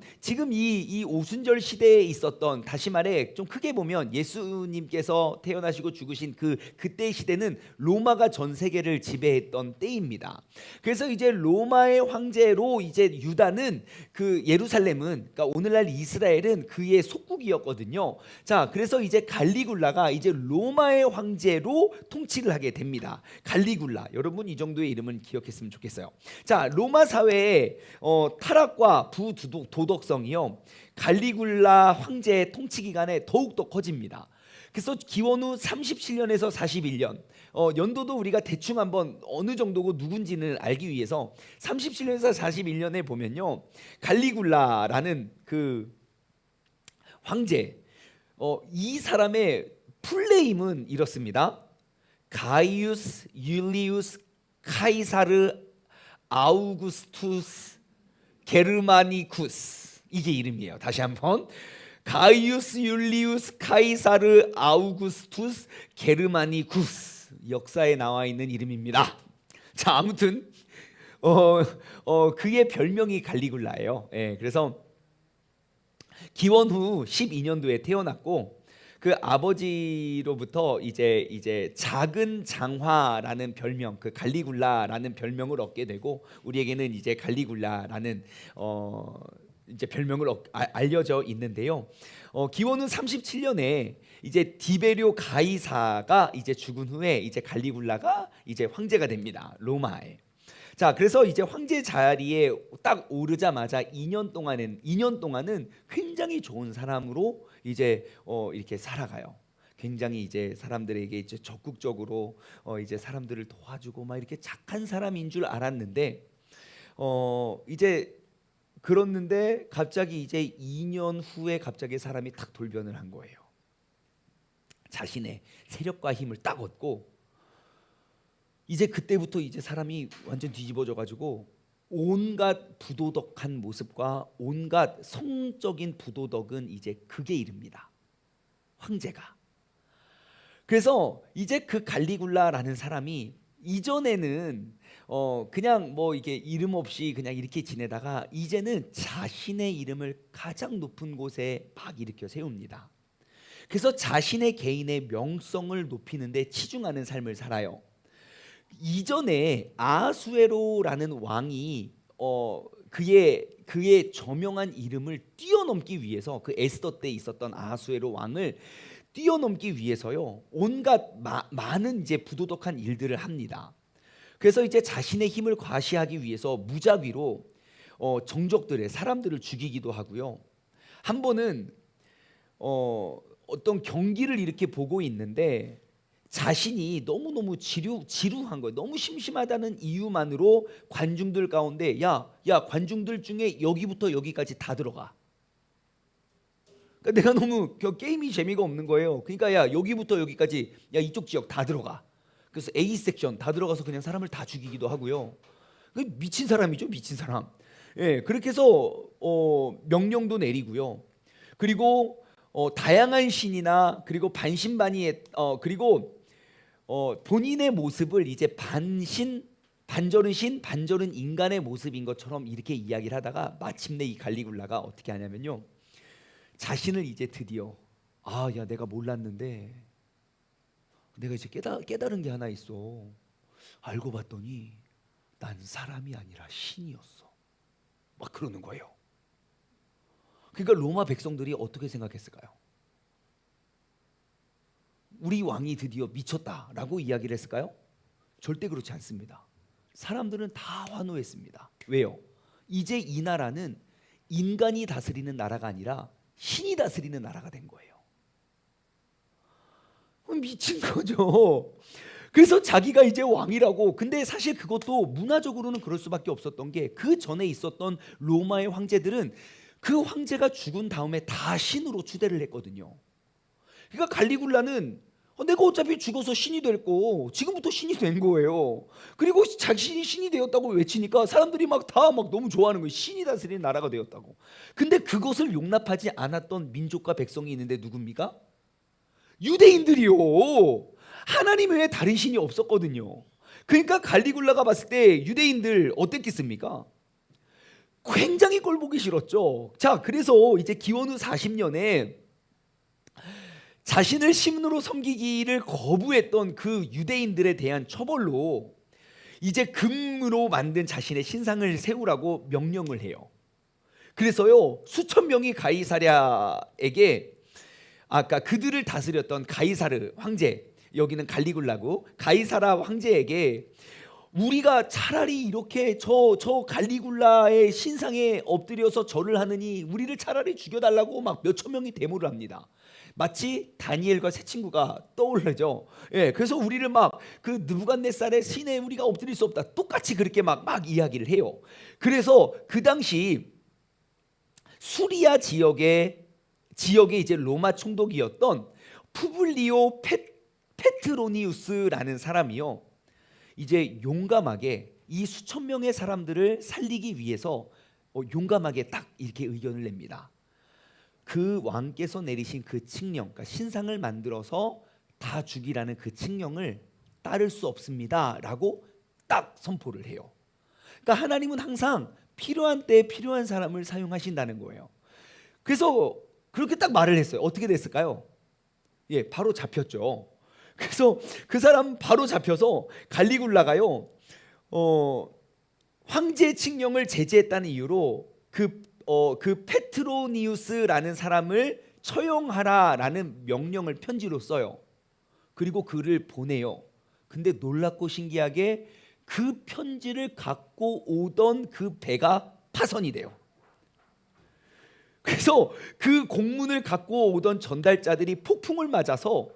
Speaker 1: 이 오순절 시대에 있었던, 다시 말해 좀 크게 보면 예수님께서 태어나시고 죽으신 그때 시대는 로마가 전 세계를 지배했던 때입니다. 그래서 이제 로마의 황제로 이제 유다는 그 예루살렘은, 그러니까 오늘날 이스라엘은 그의 속국이었거든요. 자, 그래서 이제 갈리굴라가 이제 로마의 황제로 통치를 하게 됩니다. 갈리굴라, 여러분 이 정도의 이름은 기억했으면 좋겠어요. 자, 로마 사회의 타락과 부도덕성이요 갈리굴라 황제의 통치 기간에 더욱더 커집니다. 그래서 기원 후 37년에서 41년, 연도도 우리가 대충 한번 어느 정도고 누군지는 알기 위해서 37년에서 41년에 보면요, 갈리굴라라는 그 황제, 이 사람의 풀네임은 이렇습니다. 가이우스 율리우스 카이사르 아우구스투스 게르마니쿠스, 이게 이름이에요. 다시 한번, 가이우스 율리우스 카이사르 아우구스투스 게르마니쿠스, 역사에 나와 있는 이름입니다. 자, 아무튼 그의 별명이 갈리굴라예요. 예, 그래서 기원 후 12년도에 태어났고, 그 아버지로부터 이제 작은 장화라는 별명, 그 갈리굴라라는 별명을 얻게 되고, 우리에게는 이제 갈리굴라라는 이제 별명을 알려져 있는데요. 기원 후 37년에 이제 디베리오 가이사가 이제 죽은 후에 이제 갈리굴라가 이제 황제가 됩니다, 로마에. 자, 그래서 이제 황제 자리에 딱 오르자마자 2년 동안은 굉장히 좋은 사람으로 이제 이렇게 살아가요. 굉장히 이제 사람들에게 이제 적극적으로 이제 사람들을 도와주고 막 이렇게 착한 사람인 줄 알았는데, 이제 그렇는데 갑자기 이제 2년 후에 갑자기 사람이 탁 돌변을 한 거예요. 자신의 세력과 힘을 딱 얻고, 이제 그때부터 이제 사람이 완전 뒤집어져 가지고 온갖 부도덕한 모습과 온갖 성적인 부도덕은 이제 극에 이릅니다, 황제가. 그래서 이제 그 갈리굴라라는 사람이 이전에는 그냥 뭐 이게 이름 없이 그냥 이렇게 지내다가 이제는 자신의 이름을 가장 높은 곳에 막 일으켜 세웁니다. 그래서 자신의 개인의 명성을 높이는 데 치중하는 삶을 살아요. 이전에 아하수에로라는 왕이 그의 저명한 이름을 뛰어넘기 위해서, 그 에스더 때 있었던 아하수에로 왕을 뛰어넘기 위해서요, 온갖 많은 이제 부도덕한 일들을 합니다. 그래서 이제 자신의 힘을 과시하기 위해서 무작위로 정적들의 사람들을 죽이기도 하고요. 한 번은 어떤 경기를 이렇게 보고 있는데 자신이 너무너무 지루한 거예요. 너무 심심하다는 이유만으로 관중들 가운데 야 관중들 중에 여기부터 여기까지 다 들어가. 그러니까 내가 너무 게임이 재미가 없는 거예요. 그러니까 야 여기부터 여기까지, 야 이쪽 지역 다 들어가. 그래서 A 섹션 다 들어가서 그냥 사람을 다 죽이기도 하고요. 미친 사람이죠, 미친 사람. 예, 그렇게 해서 명령도 내리고요. 그리고 다양한 신이나 그리고 반신반의의 그리고 본인의 모습을 이제 반절은 신, 반절은 인간의 모습인 것처럼 이렇게 이야기를 하다가 마침내 이 갈리굴라가 어떻게 하냐면요, 자신을 이제 드디어 야 내가 몰랐는데 내가 이제 깨달은 게 하나 있어. 알고 봤더니 난 사람이 아니라 신이었어. 막 그러는 거예요. 그러니까 로마 백성들이 어떻게 생각했을까요? 우리 왕이 드디어 미쳤다라고 이야기를 했을까요? 절대 그렇지 않습니다. 사람들은 다 환호했습니다. 왜요? 이제 이 나라는 인간이 다스리는 나라가 아니라 신이 다스리는 나라가 된 거예요. 미친 거죠. 그래서 자기가 이제 왕이라고. 근데 사실 그것도 문화적으로는 그럴 수밖에 없었던 게, 그 전에 있었던 로마의 황제들은 그 황제가 죽은 다음에 다 신으로 추대를 했거든요. 그러니까 갈리굴라는 내가 어차피 죽어서 신이 될 거 지금부터 신이 된 거예요. 그리고 자신이 신이 되었다고 외치니까 사람들이 막 다 막 너무 좋아하는 거예요. 신이 다스리는 나라가 되었다고. 근데 그것을 용납하지 않았던 민족과 백성이 있는데 누굽니까? 유대인들이요. 하나님 외에 다른 신이 없었거든요. 그러니까 갈리굴라가 봤을 때 유대인들 어땠겠습니까? 굉장히 꼴보기 싫었죠. 자, 그래서 이제 기원 후 40년에 자신을 신으로 섬기기를 거부했던 그 유대인들에 대한 처벌로 이제 금으로 만든 자신의 신상을 세우라고 명령을 해요. 그래서요, 수천 명이 가이사랴에게, 아까 그들을 다스렸던 가이사르 황제, 여기는 갈리굴라고, 가이사라 황제에게 우리가 차라리 이렇게 저 갈리굴라의 신상에 엎드려서 절을 하느니 우리를 차라리 죽여달라고 막 몇천 명이 데모를 합니다. 마치 다니엘과 세 친구가 떠올르죠. 예, 그래서 우리를 막 그 느부갓네살의 신에 우리가 엎드릴 수 없다. 똑같이 그렇게 막 이야기를 해요. 그래서 그 당시 수리아 지역의 이제 로마 총독이었던 푸블리오 페트로니우스라는 사람이요, 이제 용감하게 이 수천 명의 사람들을 살리기 위해서 용감하게 딱 이렇게 의견을 냅니다. 그 왕께서 내리신 그 칙령, 그러니까 신상을 만들어서 다 죽이라는 그 칙령을 따를 수 없습니다라고 딱 선포를 해요. 그러니까 하나님은 항상 필요한 때에 필요한 사람을 사용하신다는 거예요. 그래서 그렇게 딱 말을 했어요. 어떻게 됐을까요? 예, 바로 잡혔죠. 그래서 그 사람 바로 잡혀서 갈리굴라가요, 황제 칙령을 제지했다는 이유로 그 페트로니우스라는 사람을 처형하라라는 명령을 편지로 써요. 그리고 그를 보내요. 근데 놀랍고 신기하게 그 편지를 갖고 오던 그 배가 파손이 돼요. 그래서 그 공문을 갖고 오던 전달자들이 폭풍을 맞아서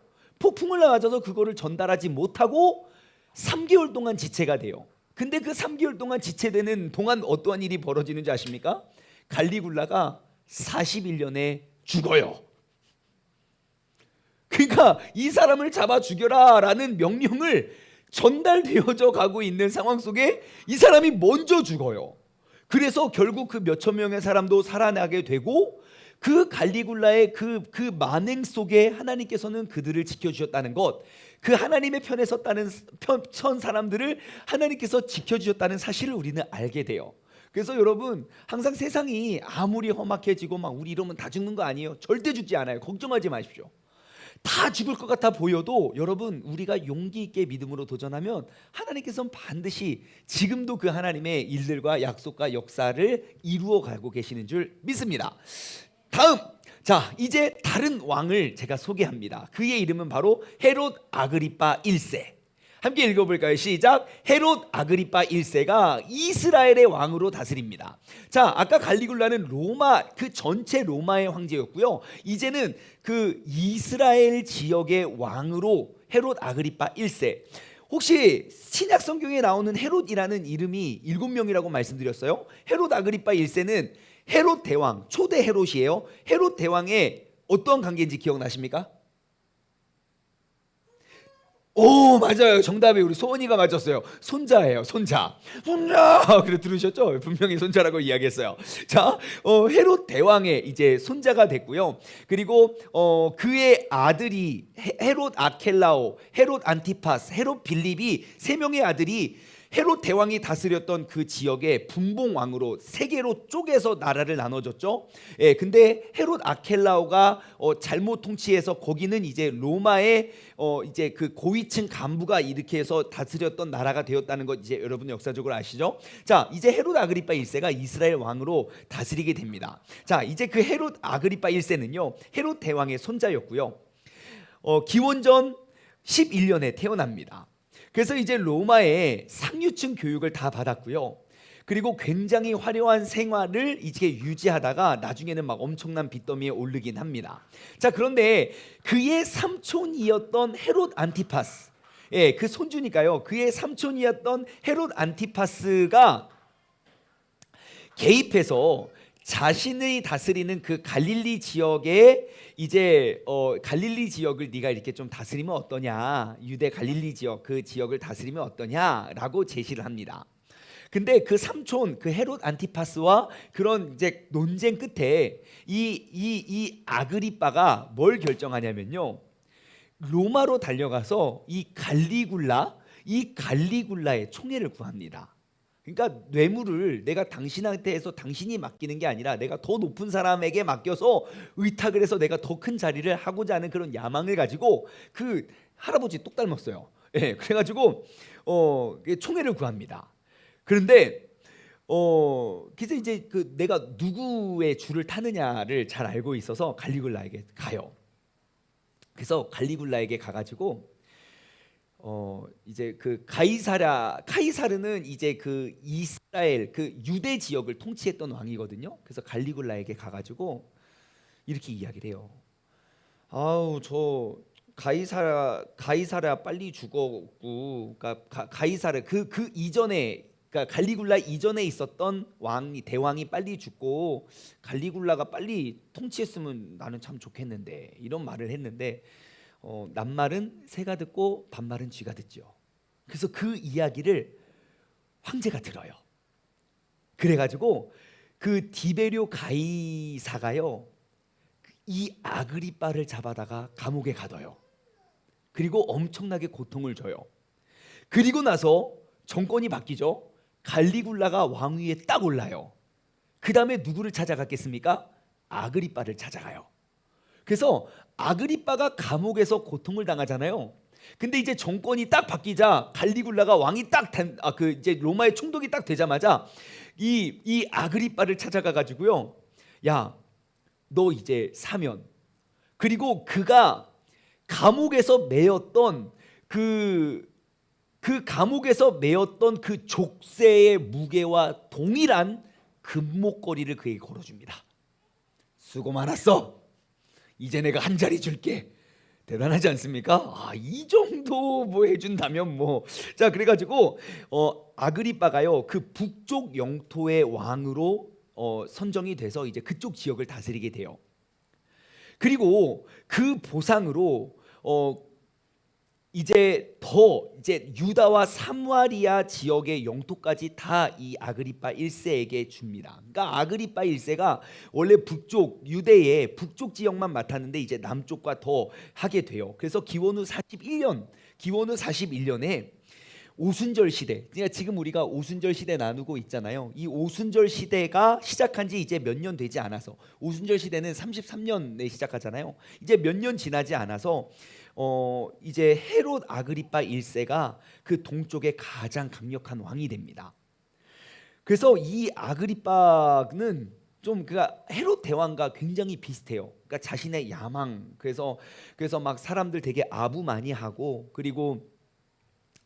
Speaker 1: 그거를 전달하지 못하고 3개월 동안 지체가 돼요. 근데 그 3개월 동안 지체되는 동안 어떠한 일이 벌어지는지 아십니까? 갈리굴라가 41년에 죽어요. 그러니까 이 사람을 잡아 죽여라라는 명령을 전달되어져 가고 있는 상황 속에 이 사람이 먼저 죽어요. 그래서 결국 그 몇천 명의 사람도 살아나게 되고, 그 갈리굴라의 그 만행 속에 하나님께서는 그들을 지켜주셨다는 것, 그 하나님의 편에 섰다는 선 사람들을 하나님께서 지켜주셨다는 사실을 우리는 알게 돼요. 그래서 여러분, 항상 세상이 아무리 험악해지고 막 우리 이러면 다 죽는 거 아니에요. 절대 죽지 않아요. 걱정하지 마십시오. 다 죽을 것 같아 보여도 여러분, 우리가 용기 있게 믿음으로 도전하면 하나님께서는 반드시 지금도 그 하나님의 일들과 약속과 역사를 이루어 가고 계시는 줄 믿습니다. 다음, 자, 이제 다른 왕을 제가 소개합니다. 그의 이름은 바로 헤롯 아그리파 1세. 함께 읽어볼까요? 시작. 헤롯 아그리파 1세가 이스라엘의 왕으로 다스립니다. 자, 아까 갈리굴라는 로마, 그 전체 로마의 황제였고요, 이제는 그 이스라엘 지역의 왕으로 헤롯 아그리파 1세. 혹시 신약 성경에 나오는 헤롯이라는 이름이 7명이라고 말씀드렸어요. 헤롯 아그리파 1세는 헤롯 대왕, 초대 헤롯이에요. 헤롯 대왕의 어떤 관계인지 기억나십니까? 오, 맞아요. 정답이 우리 소원이가 맞았어요. 손자예요. 손자. 그래, 들으셨죠? 분명히 손자라고 이야기했어요. 자, 헤롯 대왕의 이제 손자가 됐고요. 그리고 그의 아들이 헤롯 아켈라오, 헤롯 안티파스, 헤롯 빌립이 3명의 아들이 헤롯 대왕이 다스렸던 그 지역의 분봉왕으로 3개로 쪼개서 나라를 나눠줬죠. 예, 근데 헤롯 아켈라오가 잘못 통치해서 거기는 이제 로마의 이제 그 고위층 간부가 이렇게 해서 다스렸던 나라가 되었다는 것, 이제 여러분 역사적으로 아시죠? 자, 이제 헤롯 아그리파 1세가 이스라엘 왕으로 다스리게 됩니다. 자, 이제 그 헤롯 아그리파 1세는요, 헤롯 대왕의 손자였고요, 기원전 11년에 태어납니다. 그래서 이제 로마의 상류층 교육을 다 받았고요. 그리고 굉장히 화려한 생활을 이제 유지하다가 나중에는 막 엄청난 빚더미에 오르긴 합니다. 자, 그런데 그의 삼촌이었던 헤롯 안티파스, 예, 그 손주니까요. 그의 삼촌이었던 헤롯 안티파스가 개입해서 자신의 다스리는 그 갈릴리 지역에 이제 갈릴리 지역을 네가 이렇게 좀 다스리면 어떠냐, 유대 갈릴리 지역 그 지역을 다스리면 어떠냐라고 제시를 합니다. 근데 그 삼촌 그 헤롯 안티파스와 그런 이제 논쟁 끝에 이 아그리빠가 뭘 결정하냐면요, 로마로 달려가서 이 갈리굴라의 총애를 구합니다. 그러니까 뇌물을 내가 당신한테 해서 당신이 맡기는 게 아니라 내가 더 높은 사람에게 맡겨서 의탁을 해서 내가 더 큰 자리를 하고자 하는 그런 야망을 가지고 그 할아버지 똑 닮았어요. 예, 그래가지고 총애를 구합니다. 그런데 그래서 이제 그 내가 누구의 줄을 타느냐를 잘 알고 있어서 갈리굴라에게 가요. 그래서 갈리굴라에게 가가지고 이제 그 카이사르는 이제 그 이스라엘 그 유대 지역을 통치했던 왕이거든요. 그래서 갈리굴라에게 가가지고 이렇게 이야기를 해요. 아우 저 가이사라 빨리 죽었고, 그러니까 가이사르 그 이전에, 그러니까 갈리굴라 이전에 있었던 대왕이 빨리 죽고 갈리굴라가 빨리 통치했으면 나는 참 좋겠는데, 이런 말을 했는데 낱말은 새가 듣고 반말은 쥐가 듣죠. 그래서 그 이야기를 황제가 들어요. 그래가지고 그 디베rio 가이사가요, 이 아그리빠를 잡아다가 감옥에 가둬요. 그리고 엄청나게 고통을 줘요. 그리고 나서 정권이 바뀌죠. 갈리굴라가 왕위에 딱 올라요. 그 다음에 누구를 찾아갔겠습니까? 아그리빠를 찾아가요. 그래서 아그리빠가 감옥에서 고통을 당하잖아요. 근데 이제 정권이 딱 바뀌자 갈리굴라가 왕이 이제 로마의 총독이 딱 되자마자 이 아그리빠를 찾아가 가지고요, 야, 너 이제 사면, 그리고 그가 감옥에서 매였던 그 감옥에서 매였던 그 족쇄의 무게와 동일한 금목걸이를 그에게 걸어줍니다. 수고 많았어. 이제 내가 한 자리 줄게. 대단하지 않습니까? 이 정도 뭐 해준다면 뭐. 자, 그래가지고 아그리빠가요 그 북쪽 영토의 왕으로 선정이 돼서 이제 그쪽 지역을 다스리게 돼요. 그리고 그 보상으로 이제 유다와 사마리아 지역의 영토까지 다 이 아그리빠 1세에게 줍니다. 그러니까 아그리빠 1세가 원래 유대의 북쪽 지역만 맡았는데 이제 남쪽과 더 하게 돼요. 그래서 기원후 41년에 오순절 시대, 그러니까 지금 우리가 오순절 시대 나누고 있잖아요. 이 오순절 시대가 시작한 지 이제 몇 년 되지 않아서, 오순절 시대는 33년에 시작하잖아요. 이제 몇 년 지나지 않아서 이제 헤롯 아그리빠 1세가 그 동쪽의 가장 강력한 왕이 됩니다. 그래서 이 아그리빠는 좀 그가 헤롯 대왕과 굉장히 비슷해요. 그러니까 자신의 야망, 그래서 막 사람들 되게 아부 많이 하고, 그리고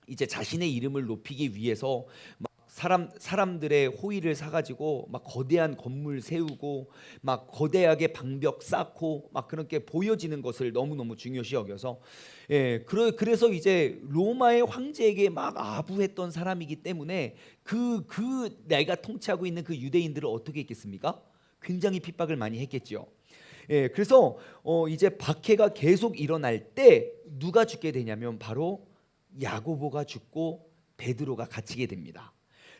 Speaker 1: 이제 자신의 이름을 높이기 위해서 막 사람들의 호의를 사가지고 막 거대한 건물 세우고 막 거대하게 방벽 쌓고 막 그렇게 보여지는 것을 너무너무 중요시 여겨서, 그래서 이제 로마의 황제에게 막 아부했던 사람이기 때문에 그 내가 통치하고 있는 그 유대인들을 어떻게 했겠습니까? 굉장히 핍박을 많이 했겠죠. 그래서 이제 박해가 계속 일어날 때 누가 죽게 되냐면 바로 야고보가 죽고 베드로가 갇히게 됩니다.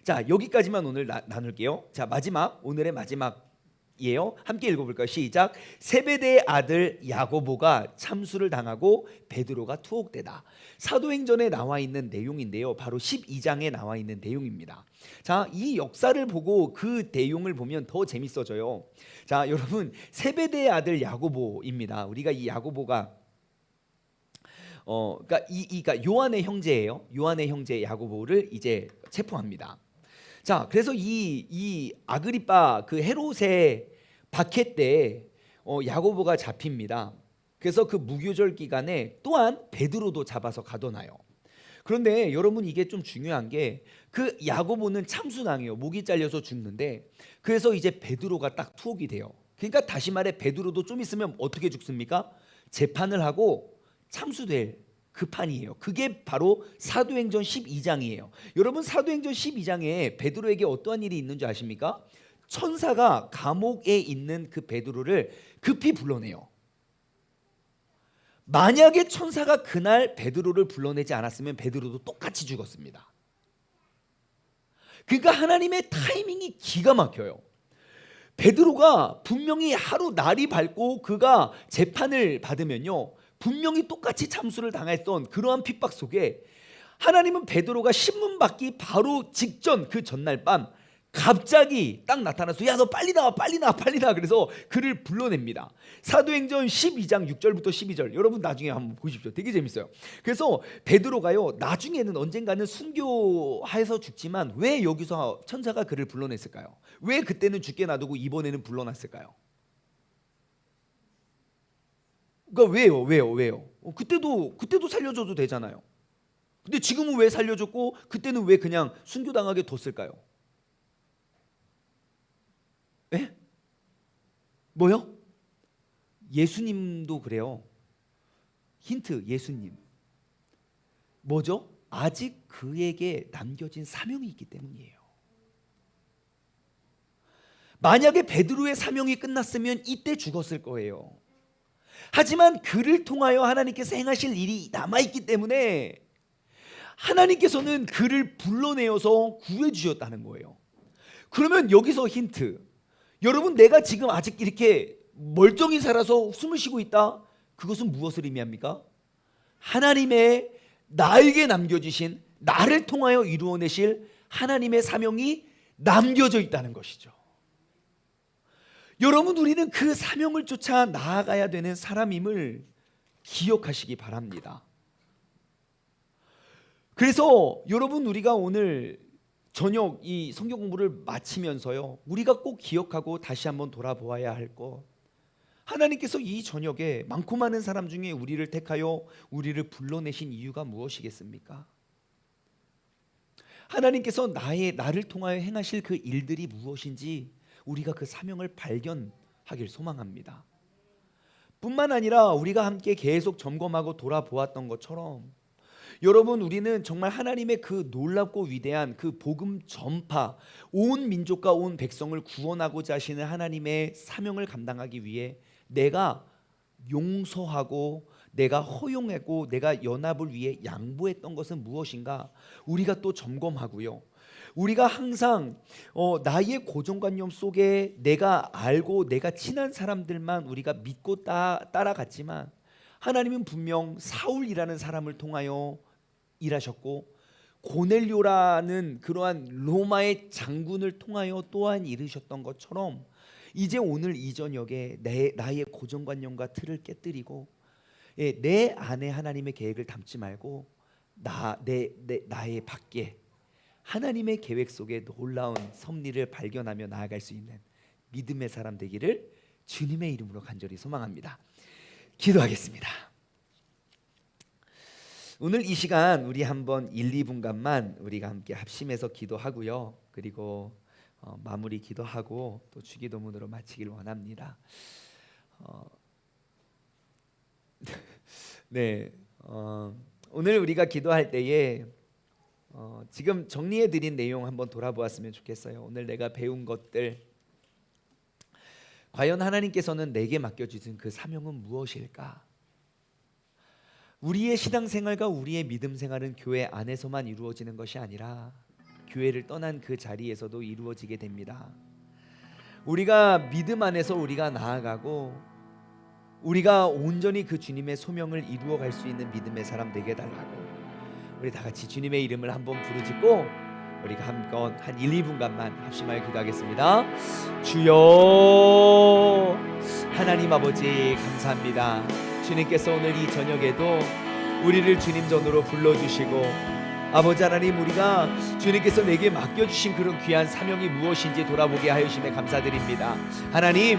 Speaker 1: 자, 여기까지만 오늘 나눌게요. 자, 오늘의 마지막이에요. 함께 읽어볼까요? 시작. 세베대의 아들 야고보가 참수를 당하고 베드로가 투옥되다. 사도행전에 나와 있는 내용인데요, 바로 12장에 나와 있는 내용입니다. 자, 이 역사를 보고 그 내용을 보면 더 재밌어져요. 자, 여러분, 세베대의 아들 야고보입니다. 우리가 이 야고보가 그러니까 요한의 형제예요. 요한의 형제 야고보를 이제 체포합니다. 자, 그래서 이 아그리빠 그 헤롯의 박해 때 야고보가 잡힙니다. 그래서 그 무교절 기간에 또한 베드로도 잡아서 가둬놔요. 그런데 여러분, 이게 좀 중요한 게 그 야고보는 참수당해요. 목이 잘려서 죽는데, 그래서 이제 베드로가 딱 투옥이 돼요. 그러니까 다시 말해 베드로도 좀 있으면 어떻게 죽습니까? 재판을 하고 참수될 그 판이에요. 그게 바로 사도행전 12장이에요. 여러분, 사도행전 12장에 베드로에게 어떠한 일이 있는 줄 아십니까? 천사가 감옥에 있는 그 베드로를 급히 불러내요. 만약에 천사가 그날 베드로를 불러내지 않았으면 베드로도 똑같이 죽었습니다. 그러니까 하나님의 타이밍이 기가 막혀요. 베드로가 분명히 하루 날이 밝고 그가 재판을 받으면요, 분명히 똑같이 참수를 당했던 그러한 핍박 속에 하나님은 베드로가 신문 받기 바로 직전 그 전날 밤 갑자기 딱 나타나서 야, 너 빨리 나와, 빨리 나와, 빨리 나와. 그래서 그를 불러냅니다. 사도행전 12장 6절부터 12절 여러분 나중에 한번 보십시오. 되게 재밌어요. 그래서 베드로가요, 나중에는 언젠가는 순교해서 죽지만 왜 여기서 천사가 그를 불러냈을까요? 왜 그때는 죽게 놔두고 이번에는 불러놨을까요? 그러니까 왜요? 그때도 살려줘도 되잖아요. 근데 지금은 왜 살려줬고 그때는 왜 그냥 순교당하게 뒀을까요? 에? 뭐요? 예수님도 그래요. 힌트, 예수님. 뭐죠? 아직 그에게 남겨진 사명이 있기 때문이에요. 만약에 베드로의 사명이 끝났으면 이때 죽었을 거예요. 하지만 그를 통하여 하나님께서 행하실 일이 남아있기 때문에 하나님께서는 그를 불러내어서 구해주셨다는 거예요. 그러면 여기서 힌트, 여러분, 내가 지금 아직 이렇게 멀쩡히 살아서 숨을 쉬고 있다, 그것은 무엇을 의미합니까? 하나님의 나에게 남겨주신, 나를 통하여 이루어내실 하나님의 사명이 남겨져 있다는 것이죠. 여러분, 우리는 그 사명을 쫓아 나아가야 되는 사람임을 기억하시기 바랍니다. 그래서 여러분, 우리가 오늘 저녁 이 성경 공부를 마치면서요, 우리가 꼭 기억하고 다시 한번 돌아보아야 할 것, 하나님께서 이 저녁에 많고 많은 사람 중에 우리를 택하여 우리를 불러내신 이유가 무엇이겠습니까? 하나님께서 나를 통하여 행하실 그 일들이 무엇인지 우리가 그 사명을 발견하길 소망합니다. 뿐만 아니라 우리가 함께 계속 점검하고 돌아보았던 것처럼 여러분, 우리는 정말 하나님의 그 놀랍고 위대한 그 복음 전파, 온 민족과 온 백성을 구원하고자 하시는 하나님의 사명을 감당하기 위해 내가 용서하고 내가 허용하고 내가 연합을 위해 양보했던 것은 무엇인가, 우리가 또 점검하고요. 우리가 항상 나의 고정관념 속에 내가 알고 내가 친한 사람들만 우리가 믿고 따라갔지만 하나님은 분명 사울이라는 사람을 통하여 일하셨고 고넬료라는 그러한 로마의 장군을 통하여 또한 이루셨던 것처럼 이제 오늘 이 저녁에 나의 고정관념과 틀을 깨뜨리고 내 안에 하나님의 계획을 담지 말고 나의 밖에 하나님의 계획 속에 놀라운 섭리를 발견하며 나아갈 수 있는 믿음의 사람 되기를 주님의 이름으로 간절히 소망합니다. 기도하겠습니다. 오늘 이 시간 우리 한번 1, 2분간만 우리가 함께 합심해서 기도하고요. 그리고 마무리 기도하고 또 주기도문으로 마치길 원합니다. 오늘 우리가 기도할 때에 지금 정리해 드린 내용 한번 돌아보았으면 좋겠어요. 오늘 내가 배운 것들, 과연 하나님께서는 내게 맡겨주신 그 사명은 무엇일까? 우리의 신앙생활과 우리의 믿음 생활은 교회 안에서만 이루어지는 것이 아니라 교회를 떠난 그 자리에서도 이루어지게 됩니다. 우리가 믿음 안에서 우리가 나아가고 우리가 온전히 그 주님의 소명을 이루어갈 수 있는 믿음의 사람 되게 달라고, 우리 다 같이 주님의 이름을 한번 부르짖고 우리가 한번 한 1, 2분간만 합심하여 기도하겠습니다. 주여, 하나님 아버지 감사합니다. 주님께서 오늘 이 저녁에도 우리를 주님 전으로 불러주시고, 아버지 하나님, 우리가 주님께서 내게 맡겨주신 그런 귀한 사명이 무엇인지 돌아보게 하여심에 감사드립니다. 하나님,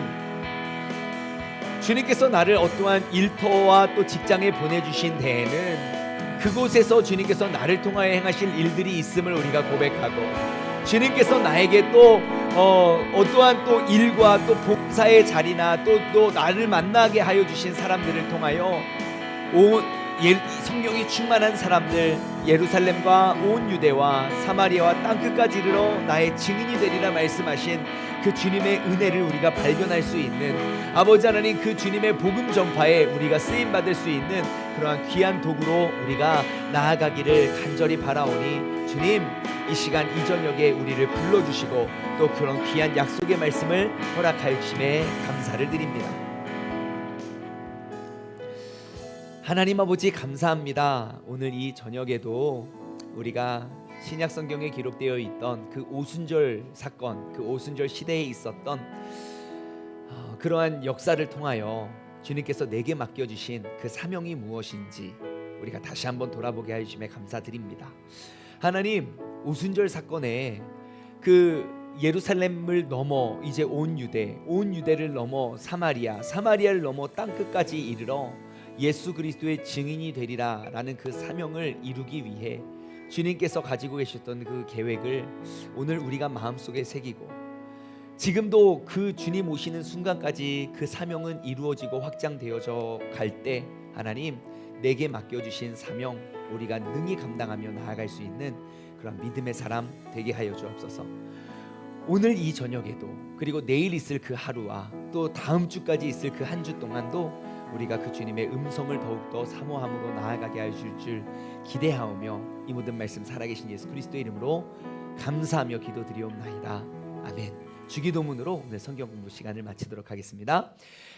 Speaker 1: 주님께서 나를 어떠한 일터와 또 직장에 보내주신 데에는 그곳에서 주님께서 나를 통하여 행하실 일들이 있음을 우리가 고백하고, 주님께서 나에게 또 어떠한 또 일과 또 봉사의 자리나 또 나를 만나게 하여 주신 사람들을 통하여 성령이 충만한 사람들, 예루살렘과 온 유대와 사마리아와 땅끝까지 이르러 나의 증인이 되리라 말씀하신 그 주님의 은혜를 우리가 발견할 수 있는, 아버지 하나님 그 주님의 복음 전파에 우리가 쓰임 받을 수 있는 그러한 귀한 도구로 우리가 나아가기를 간절히 바라오니, 주님 이 시간 이 저녁에 우리를 불러주시고 또 그런 귀한 약속의 말씀을 허락하여 주심에 감사를 드립니다. 하나님 아버지 감사합니다. 오늘 이 저녁에도 우리가 신약 성경에 기록되어 있던 그 오순절 사건, 그 오순절 시대에 있었던 그러한 역사를 통하여 주님께서 내게 맡겨주신 그 사명이 무엇인지 우리가 다시 한번 돌아보게 해주심에 감사드립니다. 하나님, 오순절 사건에 그 예루살렘을 넘어 이제 온 유대를 넘어 사마리아를 넘어 땅끝까지 이르러 예수 그리스도의 증인이 되리라 라는 그 사명을 이루기 위해 주님께서 가지고 계셨던 그 계획을 오늘 우리가 마음속에 새기고, 지금도 그 주님 오시는 순간까지 그 사명은 이루어지고 확장되어져 갈 때 하나님, 내게 맡겨주신 사명 우리가 능히 감당하며 나아갈 수 있는 그런 믿음의 사람 되게 하여 주옵소서. 오늘 이 저녁에도, 그리고 내일 있을 그 하루와 또 다음 주까지 있을 그 한 주 동안도 우리가 그 주님의 음성을 더욱더 사모함으로 나아가게 하실 줄 기대하오며 이 모든 말씀 살아계신 예수 그리스도의 이름으로 감사하며 기도드리옵나이다. 아멘. 주기도문으로 오늘 성경 공부 시간을 마치도록 하겠습니다.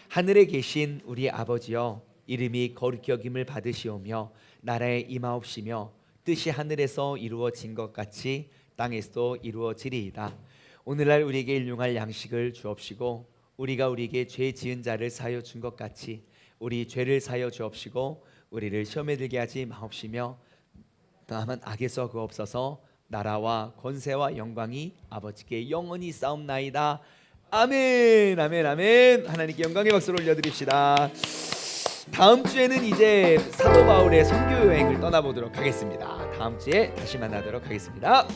Speaker 1: 하늘에 계신 우리 아버지여, 이름이 거룩히 여김을 받으시오며 나라에 임하옵시며 뜻이 하늘에서 이루어진 것 같이 땅에서도 이루어지리이다. 오늘날 우리에게 일용할 양식을 주옵시고 우리가 우리에게 죄 지은 자를 사하여 준 것 같이 우리 죄를 사하여 주옵시고 우리를 시험에 들게 하지 마옵시며 다만 악에서 구옵소서. 나라와 권세와 영광이 아버지께 영원히 싸움나이다. 아멘. 아멘. 아멘. 하나님께 영광의 박수를 올려드립시다. 다음 주에는 이제 사도 바울의 선교 여행을 떠나보도록 하겠습니다. 다음 주에 다시 만나도록 하겠습니다.